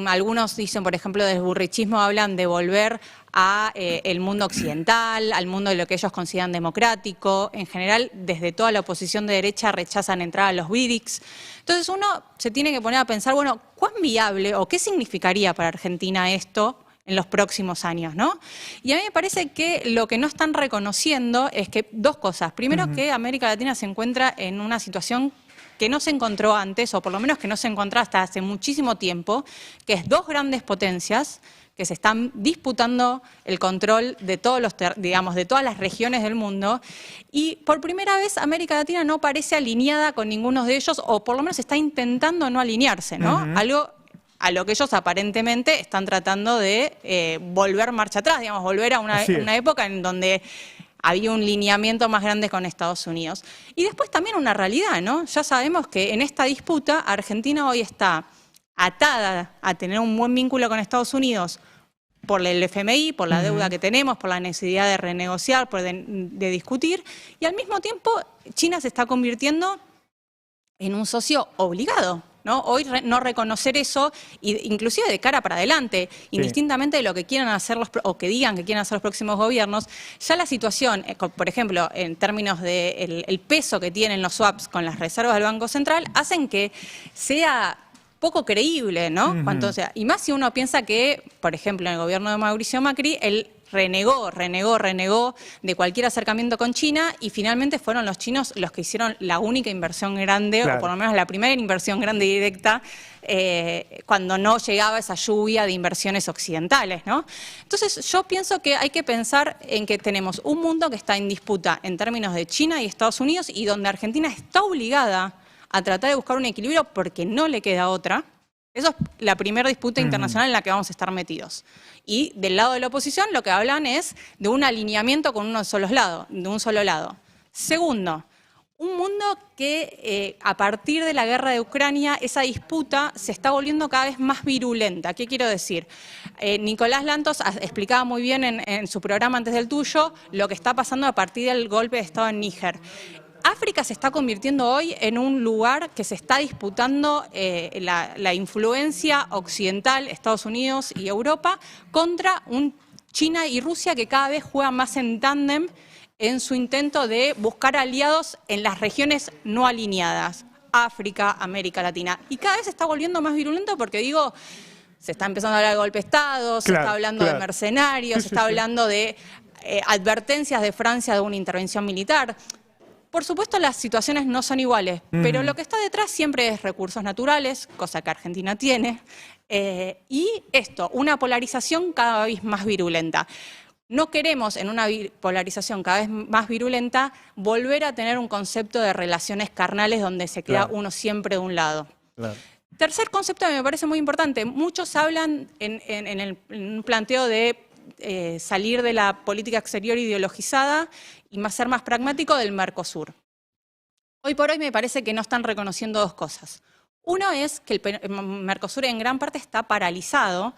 algunos dicen, por ejemplo, desde burrichismo hablan de volver a el mundo occidental, al mundo de lo que ellos consideran democrático. En general, desde toda la oposición de derecha rechazan entrar a los BRICS. Entonces uno se tiene que poner a pensar, bueno, ¿cuán viable o qué significaría para Argentina esto en los próximos años, ¿no? Y a mí me parece que lo que no están reconociendo es que dos cosas. Primero, que América Latina se encuentra en una situación que no se encontró antes, o por lo menos que no se encontró hasta hace muchísimo tiempo, que es dos grandes potencias que se están disputando el control de todos los, digamos, de todas las regiones del mundo, y por primera vez América Latina no parece alineada con ninguno de ellos, o por lo menos está intentando no alinearse, ¿no? Algo a lo que ellos aparentemente están tratando de volver marcha atrás, digamos, volver a una época en donde había un lineamiento más grande con Estados Unidos. Y después también una realidad, ¿no? Ya sabemos que en esta disputa Argentina hoy está atada a tener un buen vínculo con Estados Unidos por el FMI, por la deuda que tenemos, por la necesidad de renegociar, de discutir, y al mismo tiempo China se está convirtiendo en un socio obligado, ¿no? Hoy no reconocer eso, inclusive de cara para adelante, indistintamente de lo que quieran hacer o que digan que quieren hacer los próximos gobiernos, ya la situación, por ejemplo, en términos de el peso que tienen los swaps con las reservas del Banco Central, hacen que sea poco creíble, ¿no? Y más si uno piensa que, por ejemplo, en el gobierno de Mauricio Macri, él renegó de cualquier acercamiento con China, y finalmente fueron los chinos los que hicieron la única inversión grande, o por lo menos la primera inversión grande directa, cuando no llegaba esa lluvia de inversiones occidentales, ¿no? Entonces yo pienso que hay que pensar en que tenemos un mundo que está en disputa en términos de China y Estados Unidos, y donde Argentina está obligada a tratar de buscar un equilibrio porque no le queda otra. Eso es la primera disputa internacional en la que vamos a estar metidos. Y del lado de la oposición lo que hablan es de un alineamiento con de un solo lado. Segundo, un mundo que a partir de la guerra de Ucrania, esa disputa se está volviendo cada vez más virulenta. ¿Qué quiero decir? Nicolás Lantos explicaba muy bien en su programa antes del tuyo lo que está pasando a partir del golpe de Estado en Níger. África se está convirtiendo hoy en un lugar que se está disputando la influencia occidental, Estados Unidos y Europa, contra un China y Rusia que cada vez juegan más en tándem en su intento de buscar aliados en las regiones no alineadas, África, América Latina. Y cada vez se está volviendo más virulento porque, digo, se está empezando a hablar de golpe de Estado, se está hablando de mercenarios, se está hablando de advertencias de Francia de una intervención militar. Por supuesto, las situaciones no son iguales, pero lo que está detrás siempre es recursos naturales, cosa que Argentina tiene, y una polarización cada vez más virulenta. No queremos, en una polarización cada vez más virulenta, volver a tener un concepto de relaciones carnales donde se queda uno siempre de un lado. Tercer concepto que me parece muy importante. Muchos hablan en un planteo de salir de la política exterior ideologizada y ser más pragmático del Mercosur. Hoy por hoy me parece que no están reconociendo dos cosas. Uno es que el Mercosur en gran parte está paralizado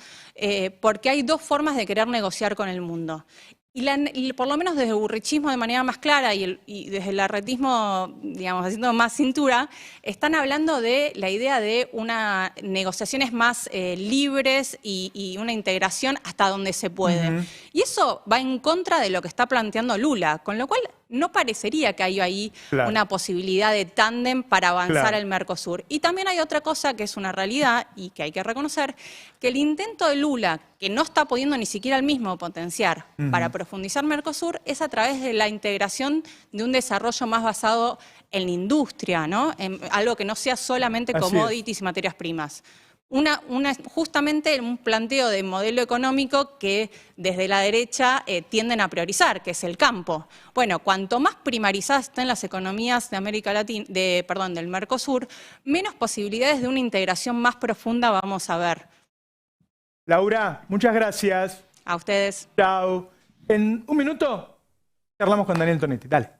porque hay dos formas de querer negociar con el mundo. Y por lo menos desde el burrichismo de manera más clara y desde el larretismo, digamos, haciendo más cintura, están hablando de la idea de unas negociaciones más libres y una integración hasta donde se puede. Y eso va en contra de lo que está planteando Lula, con lo cual no parecería que hay ahí una posibilidad de tándem para avanzar el Mercosur. Y también hay otra cosa que es una realidad y que hay que reconocer, que el intento de Lula, que no está pudiendo ni siquiera él mismo potenciar para profundizar Mercosur, es a través de la integración de un desarrollo más basado en la industria, ¿no? En algo que no sea solamente commodities y materias primas. Justamente un planteo de modelo económico que desde la derecha tienden a priorizar, que es el campo. Bueno, cuanto más primarizadas estén las economías de América Latina, del Mercosur, menos posibilidades de una integración más profunda vamos a ver. Laura, muchas gracias. A ustedes. Chao. En un minuto charlamos con Daniel Tonetti. Dale.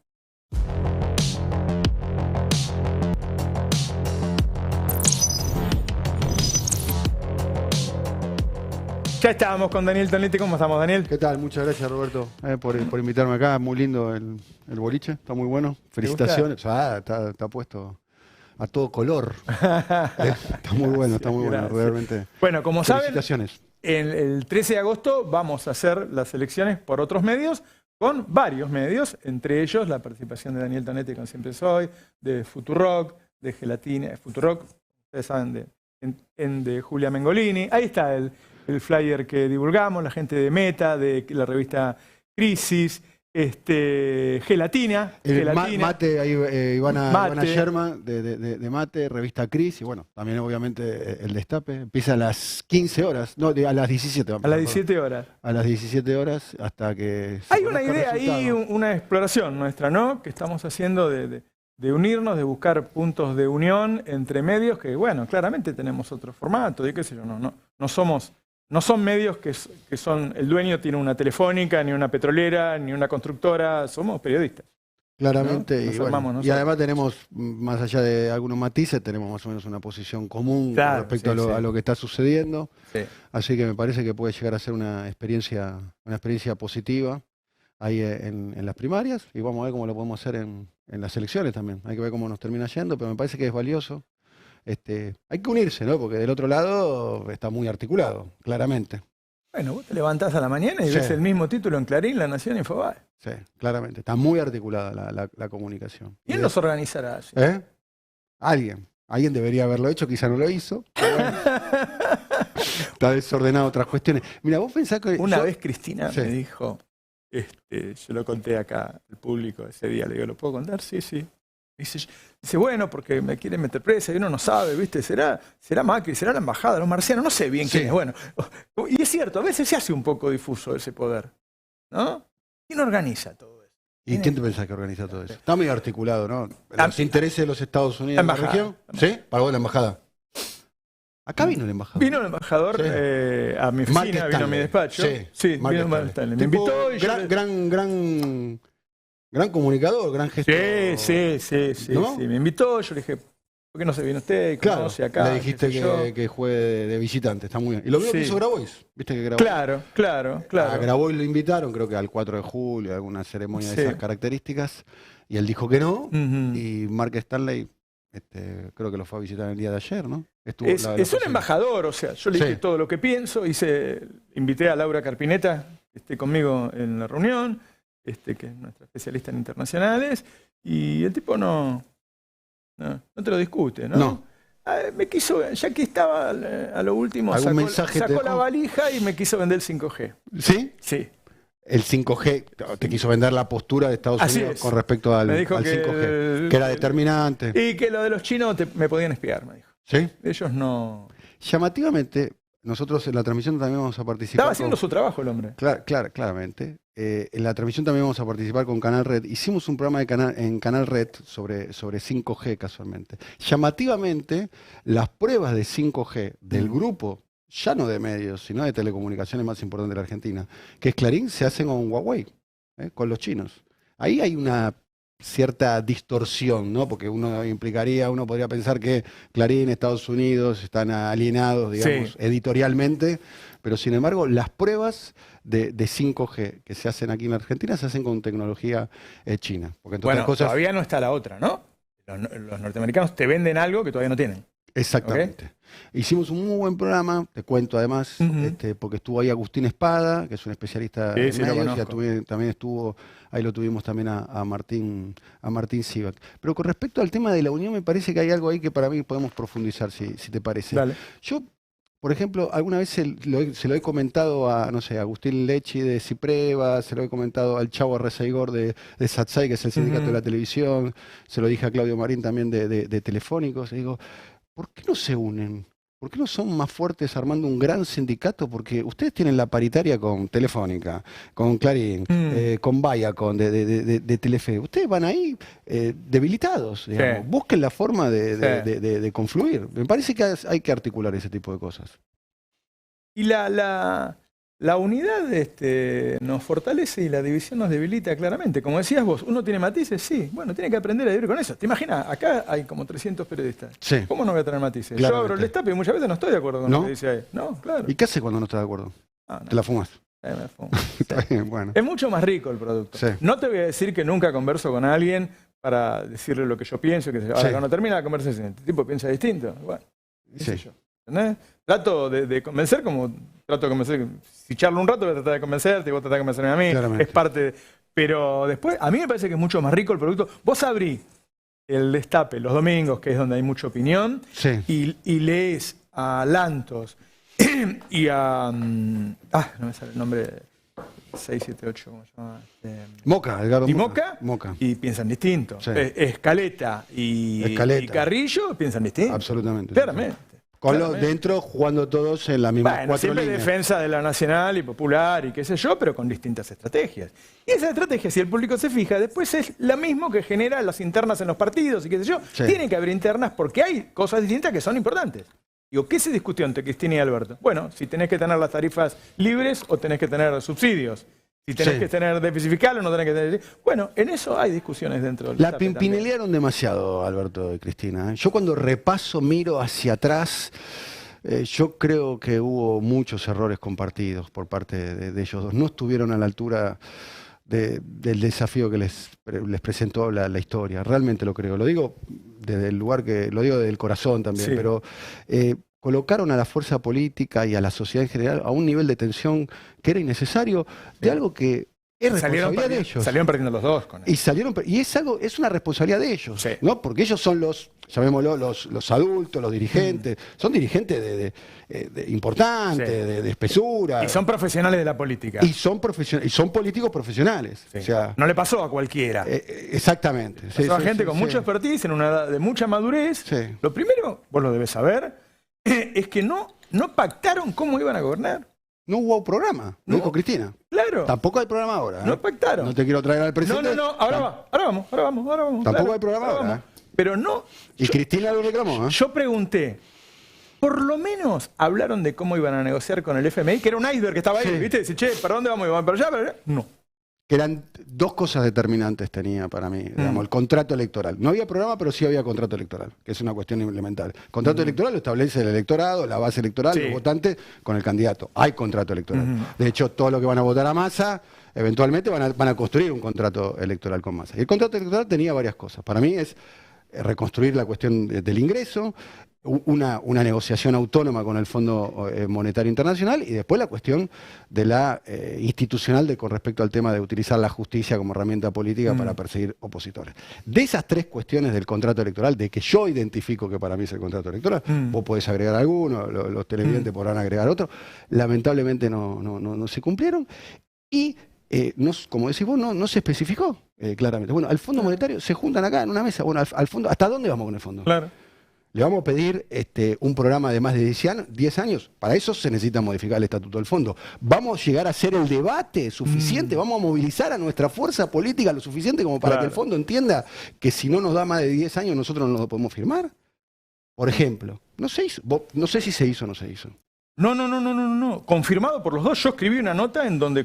Ya estábamos con Daniel Tonetti. ¿Cómo estamos, Daniel? ¿Qué tal? Muchas gracias, Roberto, por invitarme acá. Muy lindo el boliche, está muy bueno. Felicitaciones. Está puesto a todo color. Está muy bueno, realmente. Bueno, como saben, felicitaciones. El 13 de agosto vamos a hacer las elecciones por otros medios, con varios medios, entre ellos la participación de Daniel Tonetti con Siempre Soy, de Futurock, de Gelatina, Futurock, ustedes saben, de Julia Mengolini. Ahí está el flyer que divulgamos, la gente de Meta, de la revista Crisis. Gelatina. Mate, ahí Ivana Mate. Yerma de Mate, revista Cris, y bueno, también obviamente el Destape. Empieza a las 15 horas, no, a las 17. A las 17 horas. A las 17 horas hasta que... Hay una idea ahí, una exploración nuestra, ¿no? Que estamos haciendo de unirnos, de buscar puntos de unión entre medios que, bueno, claramente tenemos otro formato, y qué sé yo, no son medios que son, el dueño tiene una telefónica, ni una petrolera, ni una constructora, somos periodistas. Claramente, ¿no? y además tenemos, más allá de algunos matices, tenemos más o menos una posición común con respecto a lo que está sucediendo. Sí. Así que me parece que puede llegar a ser una experiencia positiva ahí en las primarias, y vamos a ver cómo lo podemos hacer en las elecciones también. Hay que ver cómo nos termina yendo, pero me parece que es valioso. Hay que unirse, ¿no? Porque del otro lado está muy articulado, claramente. Bueno, vos te levantás a la mañana y ves el mismo título en Clarín, La Nación y Infobae. Sí, claramente. Está muy articulada la comunicación. ¿Quién los organizará? Sí. Alguien debería haberlo hecho, quizá no lo hizo. Bueno, está desordenado otras cuestiones. Mira, vos pensás que... Una vez Cristina me dijo, yo lo conté acá al público ese día, le digo, ¿lo puedo contar? Sí, sí. Dice, bueno, porque me quieren meter presa y uno no sabe, ¿viste? ¿Será Macri? ¿Será la embajada? ¿Los marcianos? No sé bien quién es. Bueno, y es cierto, a veces se hace un poco difuso ese poder, ¿no? ¿Quién organiza todo eso? ¿Y quién te pensás que organiza todo eso? Está muy articulado, ¿no? Los intereses de los Estados Unidos en la región. ¿Sí? Para vos la embajada. Acá vino el embajador. Vino el embajador a mi oficina, vino a mi despacho. Sí, vino Mark Stanley. Me invitó y gran comunicador, gran gestor. Sí. Me invitó, yo le dije, ¿por qué no se viene usted? Claro, acá, le dijiste que juegue de visitante, está muy bien. Y lo mismo que hizo Grabois, ¿viste que Grabois? Claro. A Grabois lo invitaron, creo que al 4 de julio, a alguna ceremonia de esas características, y él dijo que no, y Mark Stanley creo que lo fue a visitar el día de ayer, ¿no? Es un embajador, o sea, yo le dije todo lo que pienso, invité a Laura Carpineta, que esté conmigo en la reunión, que es nuestra especialista en internacionales, y el tipo no te lo discute, ¿no? No. Me quiso, ya que estaba a lo último, sacó la valija y me quiso vender el 5G. ¿Sí? Sí. El 5G, te quiso vender la postura de Estados Unidos con respecto al 5G, que era determinante. Y que lo de los chinos me podían espiar, me dijo. ¿Sí? Ellos no... Llamativamente, nosotros en la transmisión también vamos a participar. Estaba haciendo su trabajo el hombre. Claramente. En la transmisión también vamos a participar con Canal Red. Hicimos un programa en Canal Red sobre 5G casualmente. Llamativamente, las pruebas de 5G del grupo, ya no de medios, sino de telecomunicaciones más importante de la Argentina, que es Clarín, se hacen con Huawei, con los chinos. Ahí hay una cierta distorsión, ¿no? Porque uno podría pensar que Clarín, Estados Unidos están alienados, digamos, editorialmente, pero sin embargo las pruebas de 5G que se hacen aquí en la Argentina se hacen con tecnología china. Porque todavía no está la otra, ¿no? Los norteamericanos te venden algo que todavía no tienen. Exactamente. Hicimos un muy buen programa, te cuento además, porque estuvo ahí Agustín Espada, que es un especialista en medios, también estuvo, ahí lo tuvimos también a Martín Sivak. Pero con respecto al tema de la unión, me parece que hay algo ahí que para mí podemos profundizar, si te parece. Dale. Yo, por ejemplo, alguna vez se lo he comentado a, no sé, a Agustín Lechi de Cipreva, se lo he comentado al Chavo Arrezaigor de Satsai, que es el sindicato de la televisión, se lo dije a Claudio Marín también de Telefónicos, y digo, ¿por qué no se unen? ¿Por qué no son más fuertes armando un gran sindicato? Porque ustedes tienen la paritaria con Telefónica, con Clarín, con Viacom, de Telefe. Ustedes van ahí debilitados, digamos. Busquen la forma de confluir. Me parece que hay que articular ese tipo de cosas. Y la unidad nos fortalece y la división nos debilita claramente. Como decías vos, ¿uno tiene matices? Sí. Bueno, tiene que aprender a vivir con eso. ¿Te imaginas? Acá hay como 300 periodistas. Sí. ¿Cómo no voy a tener matices? Claramente. Yo abro el Destape y muchas veces no estoy de acuerdo con lo que dice ahí. No, claro. ¿Y qué haces cuando no estás de acuerdo? ¿Te la fumas? Me fumo. Está bien, bueno. Es mucho más rico el producto. Sí. No te voy a decir que nunca converso con alguien para decirle lo que yo pienso. Que ahora, cuando termina la conversación, este tipo piensa distinto. Bueno, qué sé yo. ¿Entendés? Trato de convencer como trato de convencer. Si charlo un rato voy a tratar de convencerte y vos tratás de convencerme a mí. Claramente. Es parte de... Pero después, a mí me parece que es mucho más rico el producto. Vos abrís el Destape los domingos, que es donde hay mucha opinión, y lees a Lantos y a... no me sale el nombre... 6, 7, 8, ¿cómo se llama? Moca, Edgardo ¿Y Moca? Moca? Y piensan distinto. Sí. Escaleta y Carrillo piensan distinto. Absolutamente. Claramente. Con los dentro jugando todos en la misma cuatro siempre líneas. defensa de la nacional y popular y qué sé yo, pero con distintas estrategias. Y esa estrategia, si el público se fija, después es la misma que genera las internas en los partidos y qué sé yo. Sí. Tienen que haber internas porque hay cosas distintas que son importantes. Digo, ¿qué se discutió entre Cristina y Alberto? Bueno, si tenés que tener las tarifas libres o tenés que tener subsidios. Si tenés que tener déficit fiscal o no tenés que tener... Bueno, en eso hay discusiones dentro del La pimpinelearon demasiado, Alberto y Cristina. Yo cuando repaso, miro hacia atrás, yo creo que hubo muchos errores compartidos por parte de ellos dos. No estuvieron a la altura del desafío que les presentó la historia. Realmente lo creo. Lo digo desde el lugar que... Lo digo desde el corazón también, pero... colocaron a la fuerza política y a la sociedad en general a un nivel de tensión que era innecesario, de algo que es responsabilidad de ellos. Salieron perdiendo los dos con eso. Y es una responsabilidad de ellos, ¿no? Porque ellos son llamémoslo, los adultos, los dirigentes, son dirigentes importantes, de espesura. Y son profesionales de la política. Y son políticos profesionales. O sea, no le pasó a cualquiera. Exactamente. Pasó a gente con mucha expertise, en una edad de mucha madurez. Lo primero, vos lo debes saber, es que no pactaron cómo iban a gobernar. No hubo programa, lo dijo Cristina. Claro. Tampoco hay programa ahora. No pactaron. No te quiero traer al presidente. No, ahora vamos. Tampoco hay programa ahora. Pero no... Y Cristina lo reclamó. Yo pregunté, por lo menos hablaron de cómo iban a negociar con el FMI, que era un iceberg que estaba ahí, ¿viste? Dice, che, ¿para dónde vamos? ¿Vamos para allá? ¿Para allá? No. Que eran dos cosas determinantes tenía para mí, digamos, el contrato electoral. No había programa, pero sí había contrato electoral, que es una cuestión elemental. El contrato electoral lo establece el electorado, la base electoral, los votantes con el candidato. Hay contrato electoral. De hecho, todo lo que van a votar a Massa, eventualmente van a construir un contrato electoral con Massa. Y el contrato electoral tenía varias cosas. Para mí es reconstruir la cuestión del ingreso, una negociación autónoma con el Fondo Monetario Internacional y después la cuestión de la institucional con respecto al tema de utilizar la justicia como herramienta política para perseguir opositores. De esas tres cuestiones del contrato electoral, de que yo identifico que para mí es el contrato electoral, vos podés agregar alguno, los televidentes podrán agregar otro, lamentablemente no se cumplieron y como decís vos, no se especificó claramente. Bueno, al Fondo Monetario se juntan acá en una mesa. Bueno, al fondo, ¿hasta dónde vamos con el fondo? Claro. Le vamos a pedir un programa de más de 10 años. Para eso se necesita modificar el estatuto del fondo. ¿Vamos a llegar a hacer el debate suficiente? ¿Vamos a movilizar a nuestra fuerza política lo suficiente como para que el fondo entienda que si no nos da más de 10 años nosotros no lo podemos firmar? Por ejemplo, no se hizo. No sé si se hizo o no se hizo. No. Confirmado por los dos. Yo escribí una nota en donde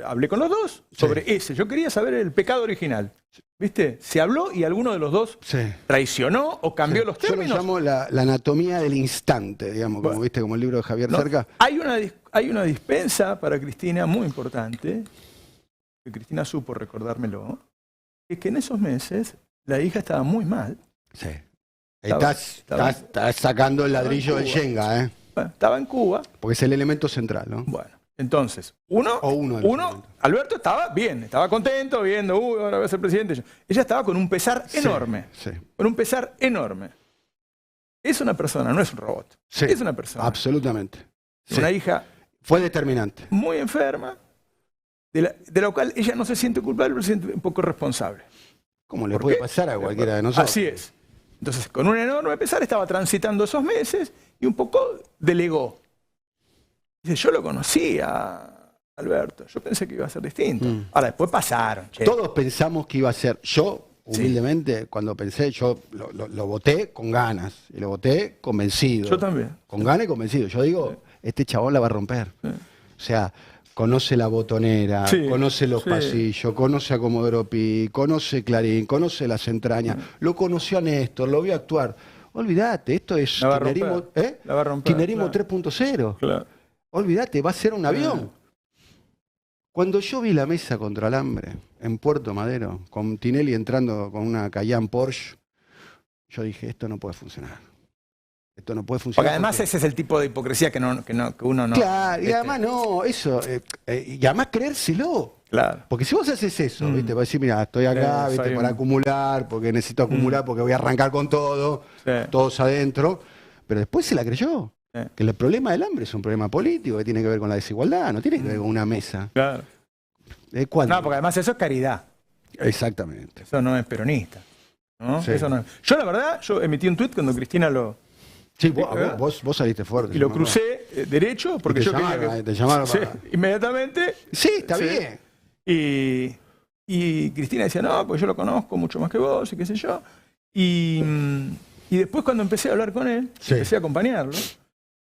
hablé con los dos sobre ese. Yo quería saber el pecado original. ¿Viste? Se habló y alguno de los dos traicionó o cambió los términos. Yo lo llamo la anatomía del instante, digamos, como viste, como el libro de Javier Cerca. Hay una dispensa para Cristina muy importante, que Cristina supo recordármelo, es que en esos meses la hija estaba muy mal. Sí. Estás sacando el ladrillo del Shenga, Estaba en Cuba. Porque es el elemento central, ¿no? Bueno, entonces, Alberto estaba bien, estaba contento, viendo, ahora voy a ser presidente. Ella estaba con un pesar enorme. Con un pesar enorme. Es una persona, no es un robot. Es una persona. Absolutamente. Una hija... Fue determinante. Muy enferma, de la cual ella no se siente culpable, pero se siente un poco responsable. ¿Cómo le puede pasar a cualquiera de nosotros? Así es. Entonces, con un enorme pesar, estaba transitando esos meses y un poco delegó. Dice, yo lo conocía, Alberto, yo pensé que iba a ser distinto. Ahora, después pasaron. Todos pensamos que iba a ser. Yo, humildemente, cuando pensé, yo lo voté con ganas y lo voté convencido. Yo también. Con ganas y convencido. Yo digo, este chabón la va a romper. O sea, conoce la botonera, conoce los pasillos, conoce a Comodoro Pi, conoce Clarín, conoce las entrañas, lo conoció a Néstor, lo vio actuar. Olvídate, esto es Kirchnerismo 3.0. Claro. Olvídate, va a ser un avión. Cuando yo vi la mesa contra el hambre en Puerto Madero, con Tinelli entrando con una Cayenne Porsche, yo dije, esto no puede funcionar. Esto no puede funcionar. Porque además ese es el tipo de hipocresía que uno no... Claro, y además y además creérselo. Claro. Porque si vos haces eso, ¿viste? Vas a decir, mira, estoy acá, ¿viste? Para acumular, porque necesito acumular, porque voy a arrancar con todo, todos adentro. Pero después se la creyó. Que el problema del hambre es un problema político que tiene que ver con la desigualdad, no tiene que ver con una mesa. Claro. ¿Cuándo? No, porque además eso es caridad. Exactamente. Eso no es peronista. ¿no? Sí. Eso no es. Yo, la verdad, yo emití un tuit cuando Cristina lo... Sí, vos saliste fuerte. Y lo crucé derecho porque te yo llamaron, quería que... te llamaron Sí, para... inmediatamente. Sí, está bien. Y Cristina decía, no, pues yo lo conozco mucho más que vos y qué sé yo. Y después cuando empecé a hablar con él, empecé a acompañarlo.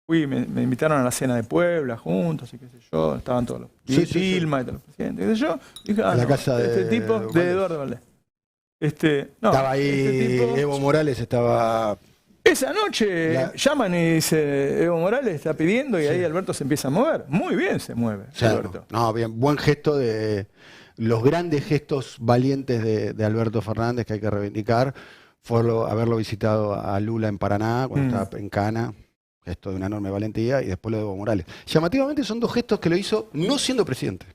Me invitaron a la cena de Puebla juntos y qué sé yo. Estaban todos los... Dilma y todos los presidentes, qué sé yo. Y dije, la casa este de tipo, Valdés. de Eduardo Valdés. Estaba ahí, Evo Morales estaba... Esa noche llaman y dice, Evo Morales está pidiendo y ahí Alberto se empieza a mover. Muy bien se mueve, Alberto. No, bien, buen gesto de... Los grandes gestos valientes de Alberto Fernández que hay que reivindicar fue haberlo visitado a Lula en Paraná cuando estaba en Cana, gesto de una enorme valentía, y después lo de Evo Morales. Llamativamente son dos gestos que lo hizo no siendo presidente.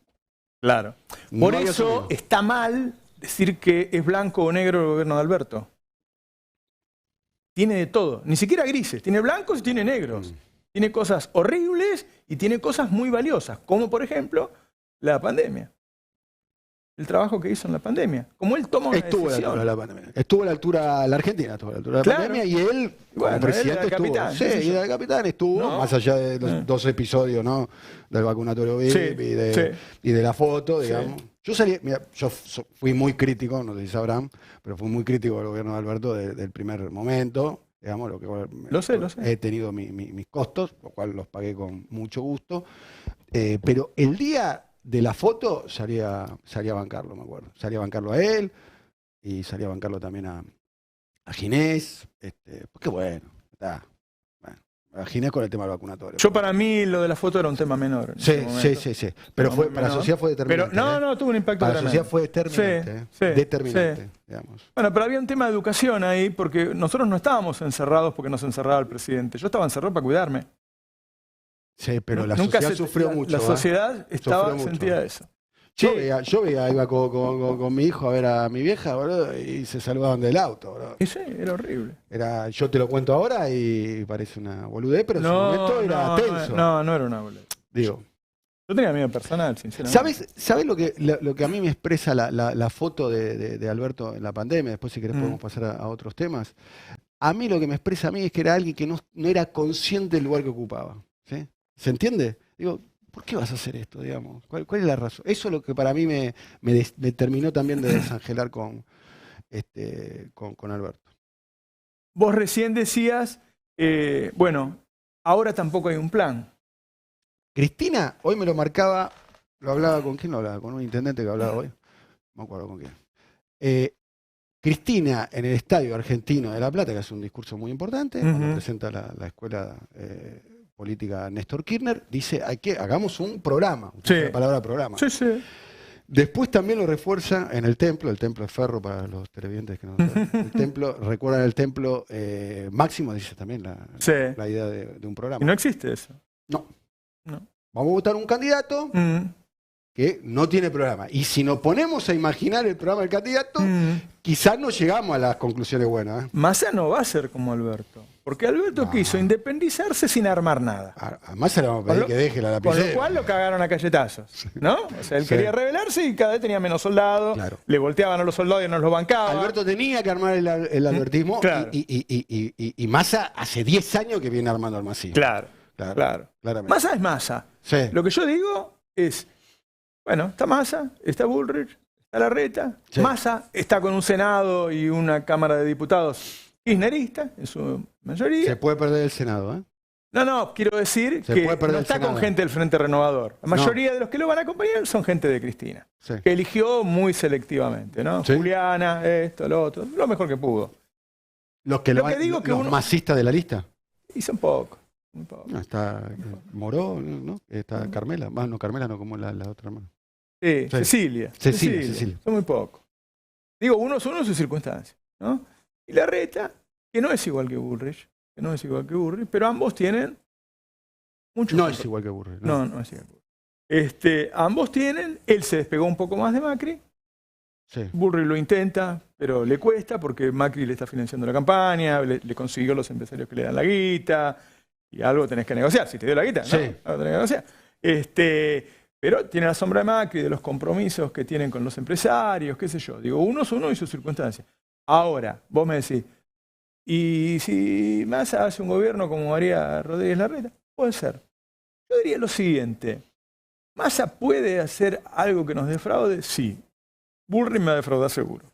Claro. No Por había eso asumido. está mal decir que es blanco o negro el gobierno de Alberto. Tiene de todo, ni siquiera grises, tiene blancos y tiene negros. Tiene cosas horribles y tiene cosas muy valiosas, como por ejemplo la pandemia. El trabajo que hizo en la pandemia. Como él toma una Estuvo a la decisión. altura de la pandemia. Estuvo a la altura, la Argentina estuvo a la altura de la pandemia y él, como Bueno, presidente, él era estuvo. capitán, Sí, qué sé y yo. era capitán, estuvo, No. más allá de los 2 episodios, ¿no? Del vacunatorio VIP Sí, y de la foto, Sí. digamos. Yo salí, mira, fui muy crítico, no sé si sabrán, pero fui muy crítico del gobierno de Alberto del primer momento. Digamos, Lo sé. He tenido mis costos, lo cual los pagué con mucho gusto. Pero el día de la foto salía a bancarlo, me acuerdo. Salía a bancarlo a él y salía a bancarlo también a Ginés. Porque bueno, está. Bueno, a Ginés con el tema del vacunatorio. Yo para mí lo de la foto era un tema menor. En ese momento. Sí. Pero No, para la menor. sociedad fue determinante. Pero no, tuvo un impacto Para la tremendo. sociedad fue determinante. Sí, determinante, sí. digamos. Bueno, pero había un tema de educación ahí, porque nosotros no estábamos encerrados porque nos encerraba el presidente. Yo estaba encerrado para cuidarme. Sí, pero la Nunca sociedad sufrió mucho. La sociedad Sufrió mucho. sentía eso. Yo veía, iba con mi hijo a ver a mi vieja, boludo, y se saludaban del auto, boludo. Y sí, era horrible. Yo te lo cuento ahora y parece una boludez, pero en su momento era tenso. No era una boludez. Digo. Yo tenía miedo personal, sinceramente. ¿Sabes lo que a mí me expresa la foto de Alberto en la pandemia? Después, si querés, podemos pasar a otros temas. A mí lo que me expresa a mí es que era alguien que no era consciente del lugar que ocupaba. ¿Sí? ¿Se entiende? Digo, ¿por qué vas a hacer esto, digamos? ¿Cuál es la razón? Eso es lo que para mí me terminó también de desangelar con Alberto. Vos recién decías, bueno, ahora tampoco hay un plan. Cristina, hoy me lo marcaba, lo hablaba con quién lo hablaba, con un intendente que hablaba hoy, no me acuerdo con quién. Cristina en el Estadio Argentino de La Plata, que hace un discurso muy importante, cuando presenta la escuela política Néstor Kirchner, dice, hagamos un programa, la palabra programa. Sí. Después también lo refuerza en el templo es Ferro para los televidentes que no saben. El templo, recuerdan el templo Máximo, dice también la idea de un programa. ¿Y no existe eso? No. Vamos a votar un candidato que no tiene programa. Y si nos ponemos a imaginar el programa del candidato, quizás no llegamos a las conclusiones buenas. Massa no va a ser como Alberto. Porque Alberto quiso independizarse sin armar nada. A Massa le vamos a pedir que deje la lapicera. Con lo cual lo cagaron a cayetazos, ¿no? O sea, él quería rebelarse y cada vez tenía menos soldados. Claro. Le volteaban a los soldados y no los bancaban. Alberto tenía que armar el albertismo. Claro. Y Massa hace 10 años que viene armando al masismo. Claro. Claramente. Massa es Massa. Sí. Lo que yo digo es, bueno, está Massa, está Bullrich, está Larreta. Sí. Massa está con un Senado y una Cámara de Diputados kirchnerista, en su mayoría. Se puede perder el Senado, ¿eh? No, quiero decir que no está con gente del Frente Renovador. La mayoría de los que lo van a acompañar son gente de Cristina, que eligió muy selectivamente, ¿no? Sí. Juliana, esto, lo otro, lo mejor que pudo. Los masistas de la lista. Y son pocos. No, está Moró, ¿no? Está Carmela. No, Carmela no, como la otra hermana. Sí, Cecilia. Son muy pocos. Digo, uno son sus circunstancias, ¿no? Y Larreta, que no es igual que Bullrich, pero ambos tienen mucho. No es igual que Bullrich. No es igual que Bullrich. Ambos tienen, él se despegó un poco más de Macri. Sí. Bullrich lo intenta, pero le cuesta porque Macri le está financiando la campaña, le consiguió los empresarios que le dan la guita, y algo tenés que negociar. Si te dio la guita, ¿no? Algo tenés que negociar. Pero tiene la sombra de Macri, de los compromisos que tienen con los empresarios, qué sé yo. Digo, uno es uno y sus circunstancias. Ahora, vos me decís, ¿y si Massa hace un gobierno como María Rodríguez Larreta? Puede ser. Yo diría lo siguiente. ¿Massa puede hacer algo que nos defraude? Sí. Bullrich me va a defraudar seguro.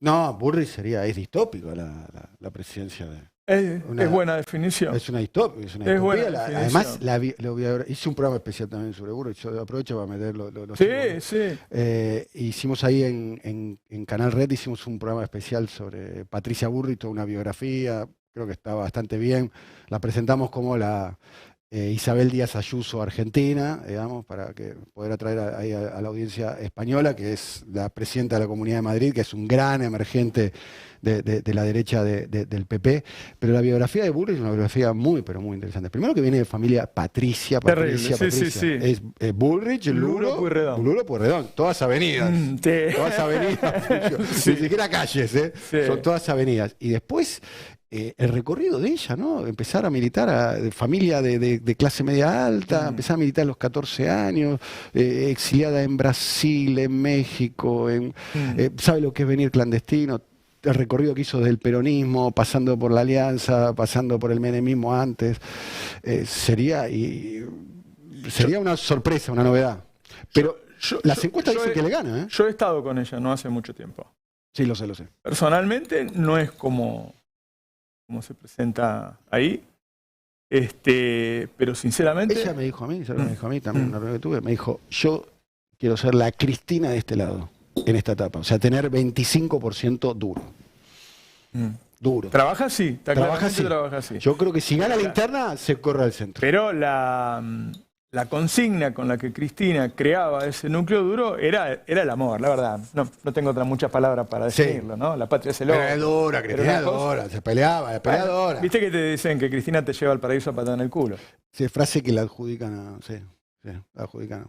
No, Bullrich es distópico la presidencia de... Es buena definición. Es una distopía. Es buena además, hice un programa especial también sobre Bullrich. Yo aprovecho para meterlo. Sí. Hicimos ahí en Canal Red, hicimos un programa especial sobre Patricia Bullrich, toda una biografía. Creo que está bastante bien. La presentamos como la Isabel Díaz Ayuso argentina, digamos, para poder atraer ahí a la audiencia española, que es la presidenta de la Comunidad de Madrid, que es un gran emergente de la derecha del PP. Pero la biografía de Bullrich es una biografía muy, pero muy interesante. Primero que viene de familia Patricia. Sí. Es Bullrich, Luro, Pueyrredón. Todas avenidas. Todas avenidas. Ni siquiera calles, son todas avenidas. Y después... el recorrido de ella, ¿no? Empezar a militar familia de clase media alta, empezar a militar a los 14 años, exiliada en Brasil, en México, sabe lo que es venir clandestino, el recorrido que hizo desde el peronismo, pasando por la Alianza, pasando por el menemismo antes, sería una sorpresa, una novedad. Pero las encuestas dicen que le gana, ¿eh? Yo he estado con ella no hace mucho tiempo. Sí, lo sé. Personalmente no es como se presenta ahí, pero sinceramente... Ella me dijo a mí, también una reunión que tuve, me dijo, yo quiero ser la Cristina de este lado, en esta etapa, o sea, tener 25% duro. Duro. Trabaja así, trabaja así. Yo creo que si gana la interna, se corre al centro. Pero la consigna con la que Cristina creaba ese núcleo duro era el amor, la verdad. No tengo muchas palabras para definirlo, ¿no? La patria es el hombre. Pero es dura, Cristina es dura, se peleaba, es peleadora. Viste que te dicen que Cristina te lleva al paraíso a patada en el culo. Sí, frase que la adjudican a... la adjudican.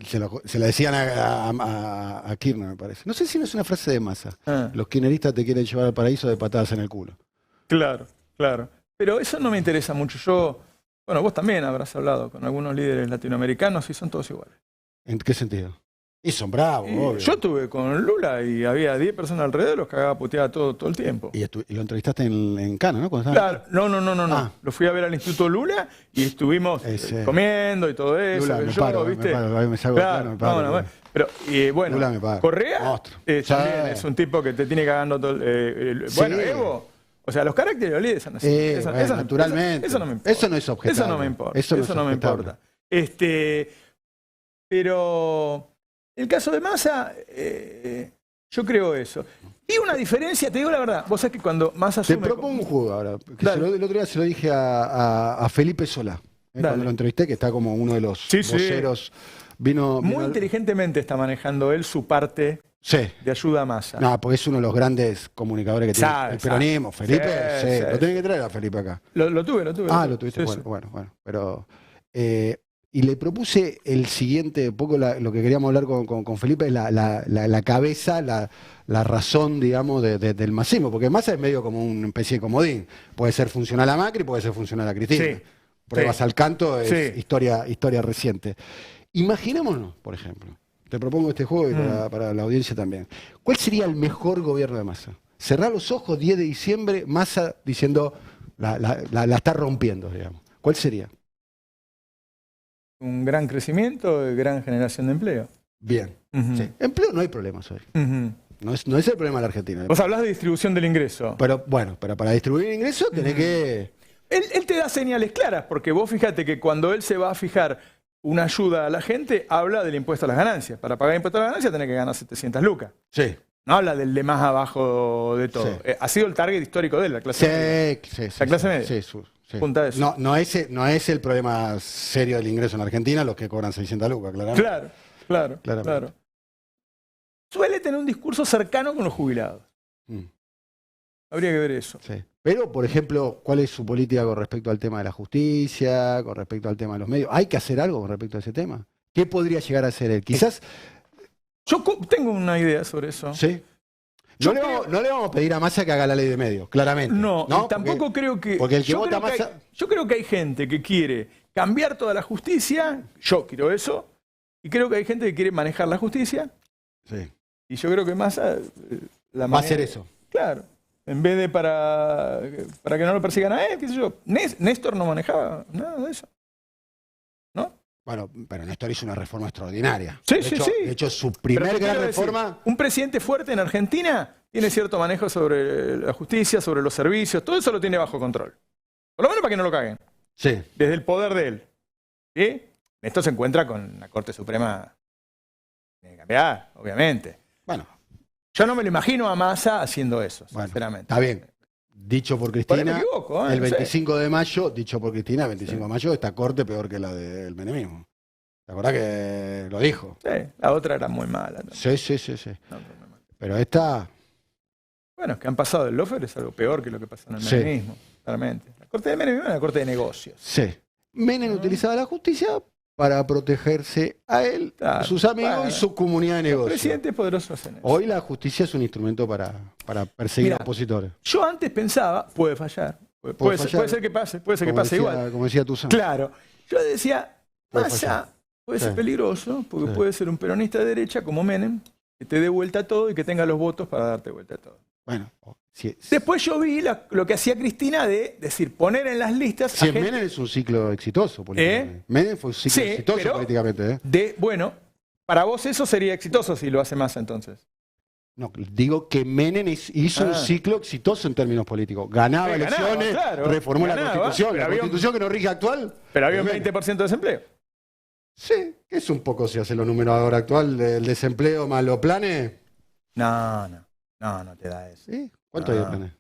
Se la decían a Kirchner, me parece. No sé si no es una frase de Massa. Los kirchneristas te quieren llevar al paraíso de patadas en el culo. Claro. Pero eso no me interesa mucho. Bueno, vos también habrás hablado con algunos líderes latinoamericanos y son todos iguales. ¿En qué sentido? Y son bravos, obvio. Yo estuve con Lula y había 10 personas alrededor, los cagaba puteada todo el tiempo. Y lo entrevistaste en Cana, ¿no? Claro, no. Lo fui a ver al Instituto Lula y estuvimos comiendo y todo eso. Lula, me salgo. Pero, bueno, Lula me paga. Correa también es un tipo que te tiene cagando todo bueno, Evo... O sea, los caracteres de los líderes son así. Eso, naturalmente. Eso no me importa. Eso no es objetable. Eso no me importa. Pero el caso de Massa, yo creo eso. Y una diferencia, te digo la verdad. Vos sabés que cuando Massa asume... Te propongo un juego ahora. El otro día se lo dije a Felipe Solá. Cuando lo entrevisté, que está como uno de los voceros. Muy inteligentemente está manejando él su parte... de ayuda a Massa. No, porque es uno de los grandes comunicadores que tiene el peronismo. Felipe, lo tenés que traer a Felipe acá. Lo tuve. Lo tuviste, bueno. Pero, y le propuse el siguiente, poco lo que queríamos hablar con Felipe, es la cabeza, la razón, digamos, del masismo. Porque Massa es medio como una especie de comodín. Puede ser funcional a Macri, puede ser funcional a Cristina. Pruebas al canto, es historia reciente. Imaginémonos, por ejemplo. Te propongo este juego y para la audiencia también. ¿Cuál sería el mejor gobierno de Massa? Cerrar los ojos, 10 de diciembre, Massa diciendo la está rompiendo, digamos. ¿Cuál sería? Un gran crecimiento, gran generación de empleo. Bien. Empleo no hay problemas hoy. No es el problema de la Argentina. Vos hablás de distribución del ingreso. Pero para distribuir el ingreso tenés que... Él te da señales claras, porque vos fíjate que cuando él se va a fijar una ayuda a la gente, habla del impuesto a las ganancias. Para pagar impuesto a las ganancias tenés que ganar 700 lucas. Sí. No habla del de más abajo de todo. Sí. Ha sido el target histórico de él, la clase media. La clase media. Sí. Punta de eso. No es el problema serio del ingreso en Argentina, los que cobran 600 lucas, claramente. Claro. Suele tener un discurso cercano con los jubilados. Habría que ver eso. Sí. Pero, por ejemplo, ¿cuál es su política con respecto al tema de la justicia, con respecto al tema de los medios? ¿Hay que hacer algo con respecto a ese tema? ¿Qué podría llegar a hacer él? Quizás... Yo tengo una idea sobre eso. Sí. No le vamos a pedir a Massa que haga la ley de medios, claramente. No, tampoco creo que... Porque el que vota Massa... Yo creo que hay gente que quiere cambiar toda la justicia, yo quiero eso, y creo que hay gente que quiere manejar la justicia. Sí. Y yo creo que Massa... va a hacer eso. Claro. En vez de para que no lo persigan a él, qué sé yo. Néstor no manejaba nada de eso. ¿No? Bueno, pero Néstor hizo una reforma extraordinaria. Sí, De hecho, su primer gran reforma... Un presidente fuerte en Argentina tiene cierto manejo sobre la justicia, sobre los servicios, todo eso lo tiene bajo control. Por lo menos para que no lo caguen. Sí. Desde el poder de él. ¿Sí? Esto se encuentra con la Corte Suprema. Tiene que cambiar, obviamente. Bueno. Yo no me lo imagino a Massa haciendo eso, sinceramente. Está bien. Dicho por Cristina, me equivoco, el 25 de mayo, dicho por Cristina, el 25 de mayo, esta corte peor que la del menemismo. ¿Te acordás que lo dijo? Sí, la otra era muy mala. ¿No? Sí. Pero esta... Bueno, es que han pasado del Lofer es algo peor que lo que pasó en el menemismo, claramente. La corte del menemismo es una corte de negocios. Sí. Menem utilizaba la justicia para protegerse a él, a sus amigos y su comunidad de negocios. Presidentes poderosos hacen eso. Hoy la justicia es un instrumento para perseguir a opositores. Yo antes pensaba, puede fallar. Puede ser que pase, puede ser que pase igual. Como decía Tuzán. Claro. Yo decía, Massa puede ser peligroso, porque puede ser un peronista de derecha como Menem, que te dé vuelta a todo y que tenga los votos para darte vuelta a todo. Bueno, después yo vi lo que hacía Cristina de decir, poner en las listas... Si Menem es un ciclo exitoso políticamente. Menem fue un ciclo exitoso políticamente. Bueno, para vos eso sería exitoso si lo hace Massa entonces. No, digo que Menem hizo un ciclo exitoso en términos políticos. Ganaba elecciones, reformó la Constitución. La Constitución que nos rige actual. Pero había un 20% de desempleo. Sí, que es un poco si hace lo números ahora actual del desempleo más los planes. No te da eso. ¿Sí? ¿Cuánto hay de planes?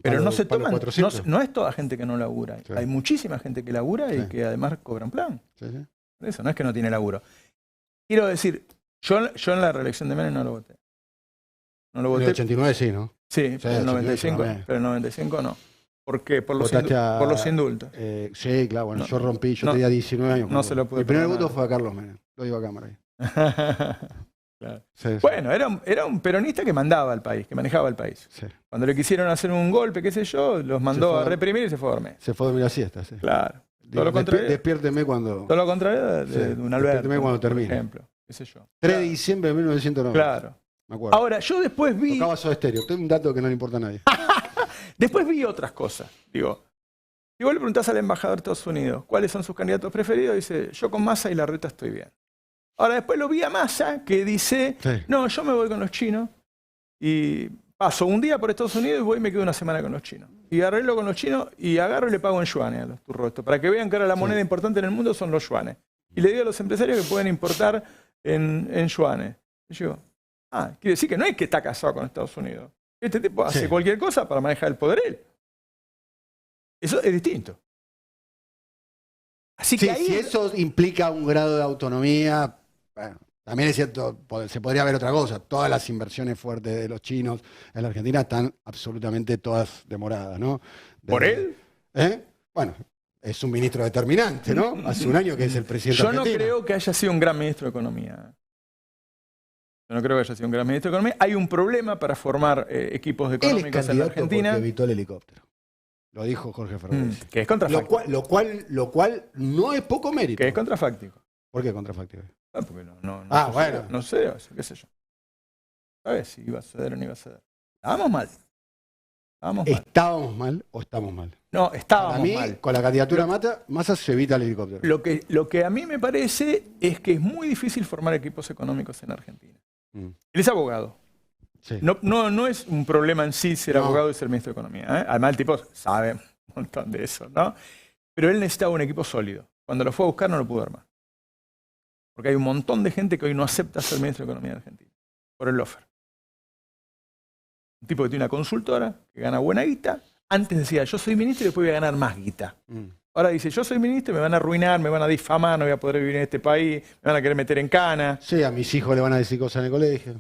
Pero no se toman, no es toda gente que no labura. Sí. Hay muchísima gente que labura y que además cobra un plan. Por eso, no es que no tiene laburo. Quiero decir, yo en la reelección de Menem no lo voté. No lo voté. En el 89 sí, ¿no? Sí, pero el 95 no. ¿Por qué? Por los indultos. Sí, claro, bueno, yo rompí, yo tenía 19 años. No se lo pude. Mi primer voto fue a Carlos Menem. Lo digo a cámara ahí. Claro. Bueno, era un peronista que mandaba al país, que manejaba el país. Sí. Cuando le quisieron hacer un golpe, qué sé yo, los mandó a reprimir y se fue a dormir. Se fue a dormir a siesta, sí. Claro. Todo lo contrario. Despiérteme cuando... Todo lo contrario de un Alberto. Despiérteme cuando termine. Por ejemplo, qué sé yo. 3 de diciembre de 1990. Claro. Me acuerdo. Ahora, yo después vi... Tocaba Soda Stereo. Tengo un dato que no le importa a nadie. Después vi otras cosas. Digo, si vos le preguntás al embajador de Estados Unidos cuáles son sus candidatos preferidos, dice, yo con Massa y Larreta estoy bien. Ahora después lo vi a Massa que dice, no, yo me voy con los chinos y paso un día por Estados Unidos y voy y me quedo una semana con los chinos. Y arreglo con los chinos y agarro y le pago en yuanes a los turros. Para que vean que ahora la moneda importante en el mundo son los yuanes. Y le digo a los empresarios que pueden importar en yuanes. Y yo, quiere decir que no es que está casado con Estados Unidos. Este tipo hace cualquier cosa para manejar el poder él. Eso es distinto. Así que si eso implica un grado de autonomía... Bueno, también es cierto, se podría ver otra cosa. Todas las inversiones fuertes de los chinos en la Argentina están absolutamente todas demoradas, ¿no? ¿Por él? Bueno, es un ministro determinante, ¿no? Hace un año que es el presidente Yo argentino. no creo que haya sido un gran ministro de Economía. Yo no creo que haya sido un gran ministro de Economía. Hay un problema para formar equipos económicos en la Argentina. Porque evitó el helicóptero. Lo dijo Jorge Fernández. Que es contrafáctico. Lo cual no es poco mérito. Que es contrafáctico. ¿Por qué contrafáctico? Porque no bueno. No sé, qué sé yo. ¿Sabes si iba a ceder o no iba a ceder? Estábamos mal. ¿Estábamos mal o estamos mal? No, estábamos mal. Con la candidatura Massa se evita el helicóptero. Lo que a mí me parece es que es muy difícil formar equipos económicos en Argentina. Él es abogado. Sí. No es un problema en sí ser abogado y ser ministro de Economía. Además el tipo sabe un montón de eso, ¿no? Pero él necesitaba un equipo sólido. Cuando lo fue a buscar no lo pudo armar. Porque hay un montón de gente que hoy no acepta ser ministro de Economía de Argentina. Por el lofer. Un tipo que tiene una consultora, que gana buena guita. Antes decía, yo soy ministro y después voy a ganar más guita. Ahora dice, yo soy ministro y me van a arruinar, me van a difamar, no voy a poder vivir en este país, me van a querer meter en cana. Sí, a mis hijos le van a decir cosas en el colegio.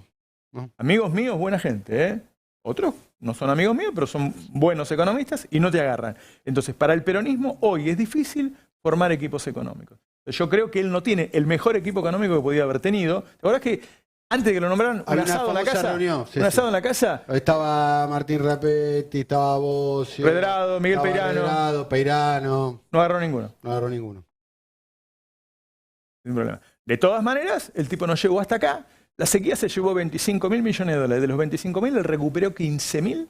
¿No? Amigos míos, buena gente, ¿eh? Otros no son amigos míos, pero son buenos economistas y no te agarran. Entonces, para el peronismo hoy es difícil formar equipos económicos. Yo creo que él no tiene el mejor equipo económico que podía haber tenido. La verdad es que Antes de que lo nombraran, un asado en la casa. Reunión, sí, un asado en la casa. Estaba Martín Rapetti, estaba Bocio. Redrado, Miguel Peirano. Redrado, Peirano. No agarró ninguno. No agarró ninguno. Sin problema. De todas maneras, el tipo no llegó hasta acá. La sequía se llevó 25.000 millones de dólares. De los 25.000, él recuperó 15.000.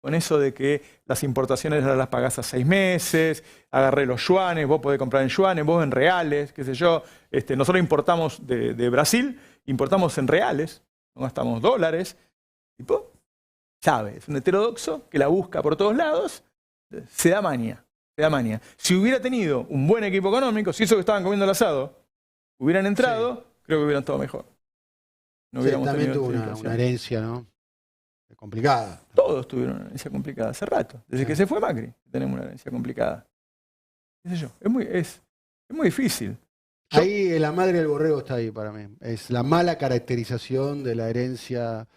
Con eso de que las importaciones las pagás a 6 meses, agarré los yuanes, vos podés comprar en yuanes, vos en reales, qué sé yo. Nosotros importamos de Brasil, importamos en reales, no gastamos dólares. Tipo, sabe, es un heterodoxo que la busca por todos lados, se da maña. Si hubiera tenido un buen equipo económico, si eso que estaban comiendo el asado hubieran entrado, creo que hubieran estado mejor. No hubiéramos también tenido tuvo una herencia, ¿no? Complicada. Todos tuvieron una herencia complicada hace rato. Desde que se fue Macri tenemos una herencia complicada. ¿Qué sé yo? Es muy difícil. Ahí la madre del borrego está ahí para mí. Es la mala caracterización de la herencia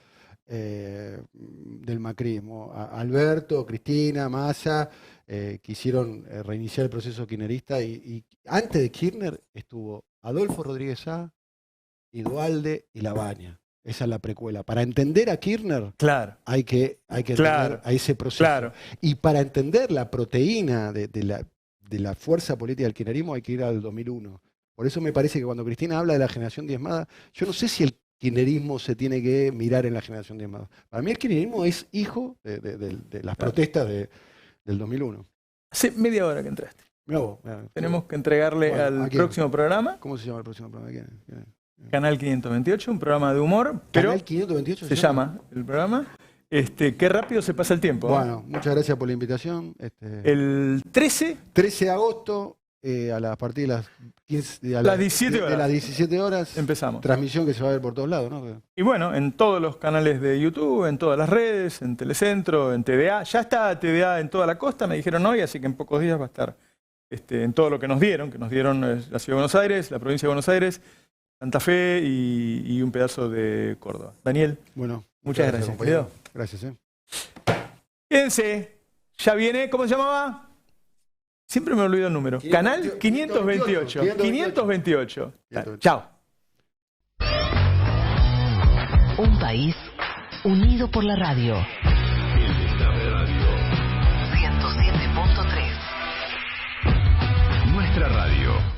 del macrismo. Alberto, Cristina, Massa quisieron reiniciar el proceso kirchnerista y antes de Kirchner estuvo Adolfo Rodríguez Sá y Duhalde y Labaña. Esa es la precuela. Para entender a Kirchner hay que entender a ese proceso. Y para entender la proteína de la fuerza política del kirchnerismo hay que ir al 2001. Por eso me parece que cuando Cristina habla de la generación diezmada, yo no sé si el kirchnerismo se tiene que mirar en la generación diezmada. Para mí el kirchnerismo es hijo de las protestas del 2001. Hace media hora que entraste. Mirá, tenemos que entregarle al próximo programa. ¿Cómo se llama el próximo programa? ¿Quién es? Canal 528, un programa de humor. Pero ¿Canal 528 se llama el programa? Qué rápido se pasa el tiempo. Bueno, muchas gracias por la invitación. El 13 de agosto, a partir de las 17 horas. De las 17 horas. Empezamos. Transmisión que se va a ver por todos lados, ¿no? Y bueno, en todos los canales de YouTube, en todas las redes, en Telecentro, en TVA. Ya está TVA en toda la costa, me dijeron hoy, así que en pocos días va a estar en todo lo que nos dieron la Ciudad de Buenos Aires, la provincia de Buenos Aires, Santa Fe y un pedazo de Córdoba. Daniel, bueno, muchas gracias. Gracias. Quédense, ya viene, ¿cómo se llamaba? Siempre me olvido el número. Canal 528. 528. Chao. Un país unido por la radio. El Destape Radio. 107.3. Nuestra radio.